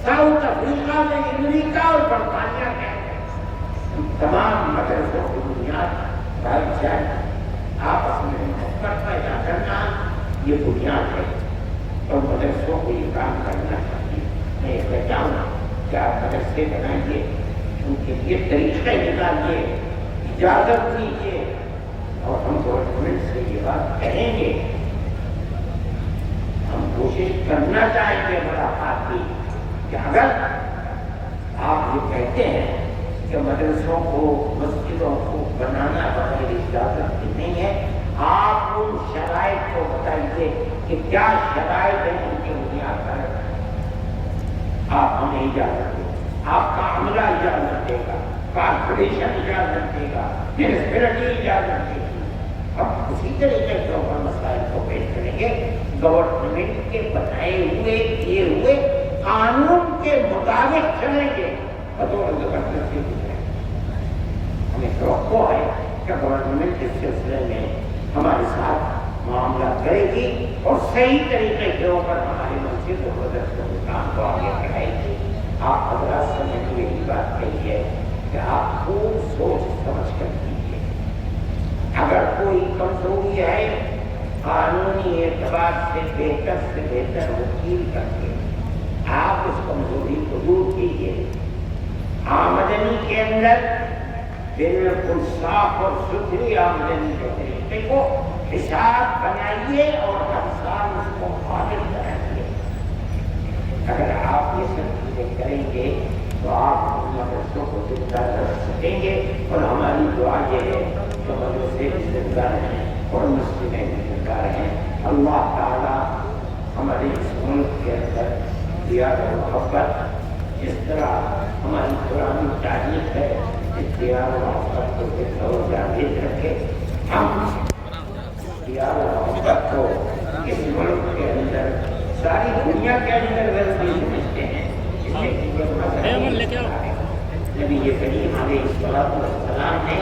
ساؤتھ افریقہ میں، امریکہ اور برطانیہ میں تمام مدرسوں کی بنیاد بھائی چارہ آپس میں محبت پیدا کرنا یہ بنیاد ہے، اور مدرسوں کو یہ کام کرنا چاہیے۔ میں یہ کہتا ہوں کہ آپ مدرسے بنائیے، ان کے لیے طریقے نکالیے، اجازت دیجیے، اور ہم گورنمنٹ سے یہ بات کہیں گے، ہم کوشش کرنا چاہیں گے ملاقات کی، کہ اگر آپ یہ کہتے ہیں کہ مدرسوں کو مسجدوں کو بنانا بغیر اجازت کی نہیں ہے، آپ ان شرائط کو بتائیے کہ کیا شرائط ہیں ان کی بنیاد پر آپ ہمیں اجازت دیں، آپ کا عملہ اجازت دے گا، کارپوریشن اجازت دے گا، میونسپلٹی اجازت دے گی۔ اب اسی طریقے سے اوپر مسائل کو پیش کریں گے، گورنمنٹ کے بنائے ہوئے کیے ہوئے قانون کے مطابق چلیں گے، بطور زبردستی ہے۔ ہمیں توقع ہے کہ گورنمنٹ اس سلسلے میں ہمارے ساتھ معاملہ کرے گی اور صحیح طریقے کے اوپر ہماری مسجد اور مدرسوں کے کام کو آگے بڑھائے گی۔ آپ حضرات سے میں نے یہی بات کہی ہے کہ آپ خوب سوچ سمجھ کر کیجیے، اگر کوئی کمزوری ہے قانونی اعتبار سے بہتر وکیل کر کے آپ اس کمزوری کو دور کیجیے۔ آمدنی کے اندر بالکل صاف اور ستھری آمدنی کے طریقے کو حساب بنائیے اور ہر سال اس کو حاضر کرائیے۔ اگر آپ یہ سب چیزیں کریں گے تو آپ مدرسوں کو زندہ رکھ سکیں گے، اور ہماری دعا یہ ہے کہ مدرسے بھی زندہ رہیں اور مسجدیں بھی زندہ رہیں۔ اللہ تعالیٰ ہمارے اس ملک کے اندر دیار و محبت جس طرح ہماری پرانی تاریخ ہے، اس دیار و محبت کو زندہ و جاوید رکھے۔ ہم دیار و محبت کو اس ملک کے اندر، ساری دنیا کے اندر غلطی سمجھتے ہیں، اس لیے کہ یہ مذہبی ہے۔ نبی کریم علیہ السلام نے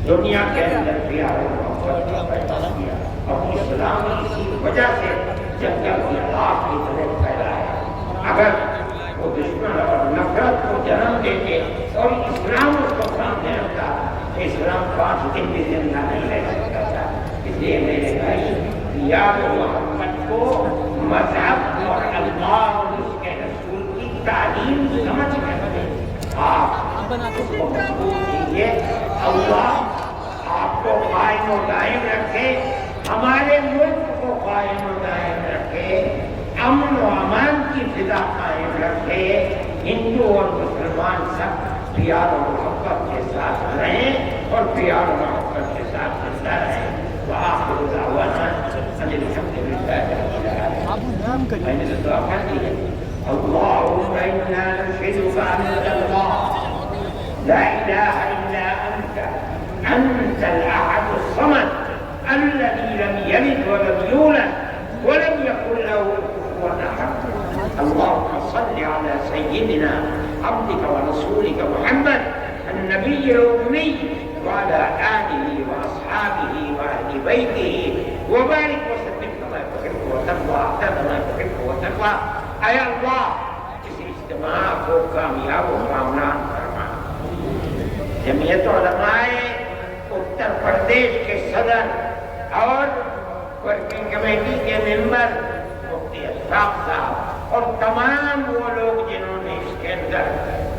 دنیا کے اندر پیار و محبت کا پیدا کیا، اور اسلام اسی وجہ سے جنگل کی آگ کی طرح پھیلا ہے۔ اگر وہ دشمن اور نفرت کو جنم دیتے اور اسلام اس کو سامنے رکھتا تو اسلام 5 دن بھی زندہ نہیں رہ سکتا تھا۔ اس لیے میرے بھائی یاد و محبت کو مذہب اور اللہ اور اس کے رسول کی تعلیم سمجھ کر آپ اس کو مضبوط کیجیے۔ اللہ آپ کو قائم و دائم رکھے، ہمارے ملک کو قائم و دائم رکھے، امن و امان کی فضا قائم رکھے، ہندو اور مسلمان سب پیار و محبت کے ساتھ رہیں اور پیار و محبت کے ساتھ زندہ رہیں۔ وآخر دعوانا ان الحمد للہ رب العالمین۔ میں نے دعا کر دی ہے، اللہم انا نشہدک انت اللہ لا الہ الا انت الاحد الصمد الذي لم يلد ولم يولد ولم يكن له كفوا احد۔ اللهم صل على سيدنا عبدك ورسولك محمد النبي الأمي وعلى آله وأصحابه وأهل بيته وبارك وسلم كما تحب وترضى كما تحب وترضى۔ اے اللہ اس اجتماع کو کامیاب و کامران فرما۔ جمعیت علماء اتر پردیش کے صدر اور ورکنگ کمیٹی کے ممبر مفتی اشفاق صاحب اور تمام وہ لوگ جنہوں نے اس کے اندر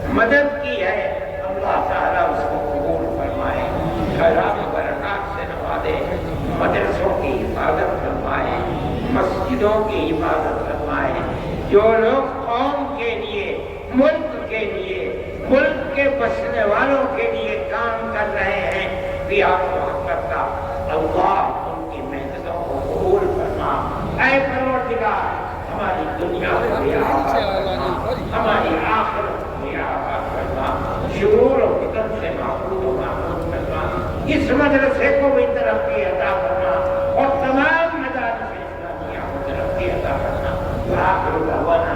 مدد کی ہے، اللہ تعالیٰ اس کو قبول فرمائے، خیرات و برکات سے نوازے، مدرسوں کی حفاظت فرمائے، مسجدوں کی حفاظت فرمائے۔ جو لوگ قوم کے لیے، ملک کے لیے، ملک کے بسنے والوں کے لیے کام کر رہے ہیں پیار و محبت کا، اللہ ان کی محنتوں کو قبول فرما۔ اے پروردگار ہماری دنیا کو بھی آباد فرما، ہماری آخرت کو بھی آباد فرما، شرور و فتن سے محفوظ و محفوظ فرما، اس مدرسے کو بھی ترقی عطا فرما اور تمام مدارس اسلامیہ کو ترقی عطا فرما۔ وآخر دعوانا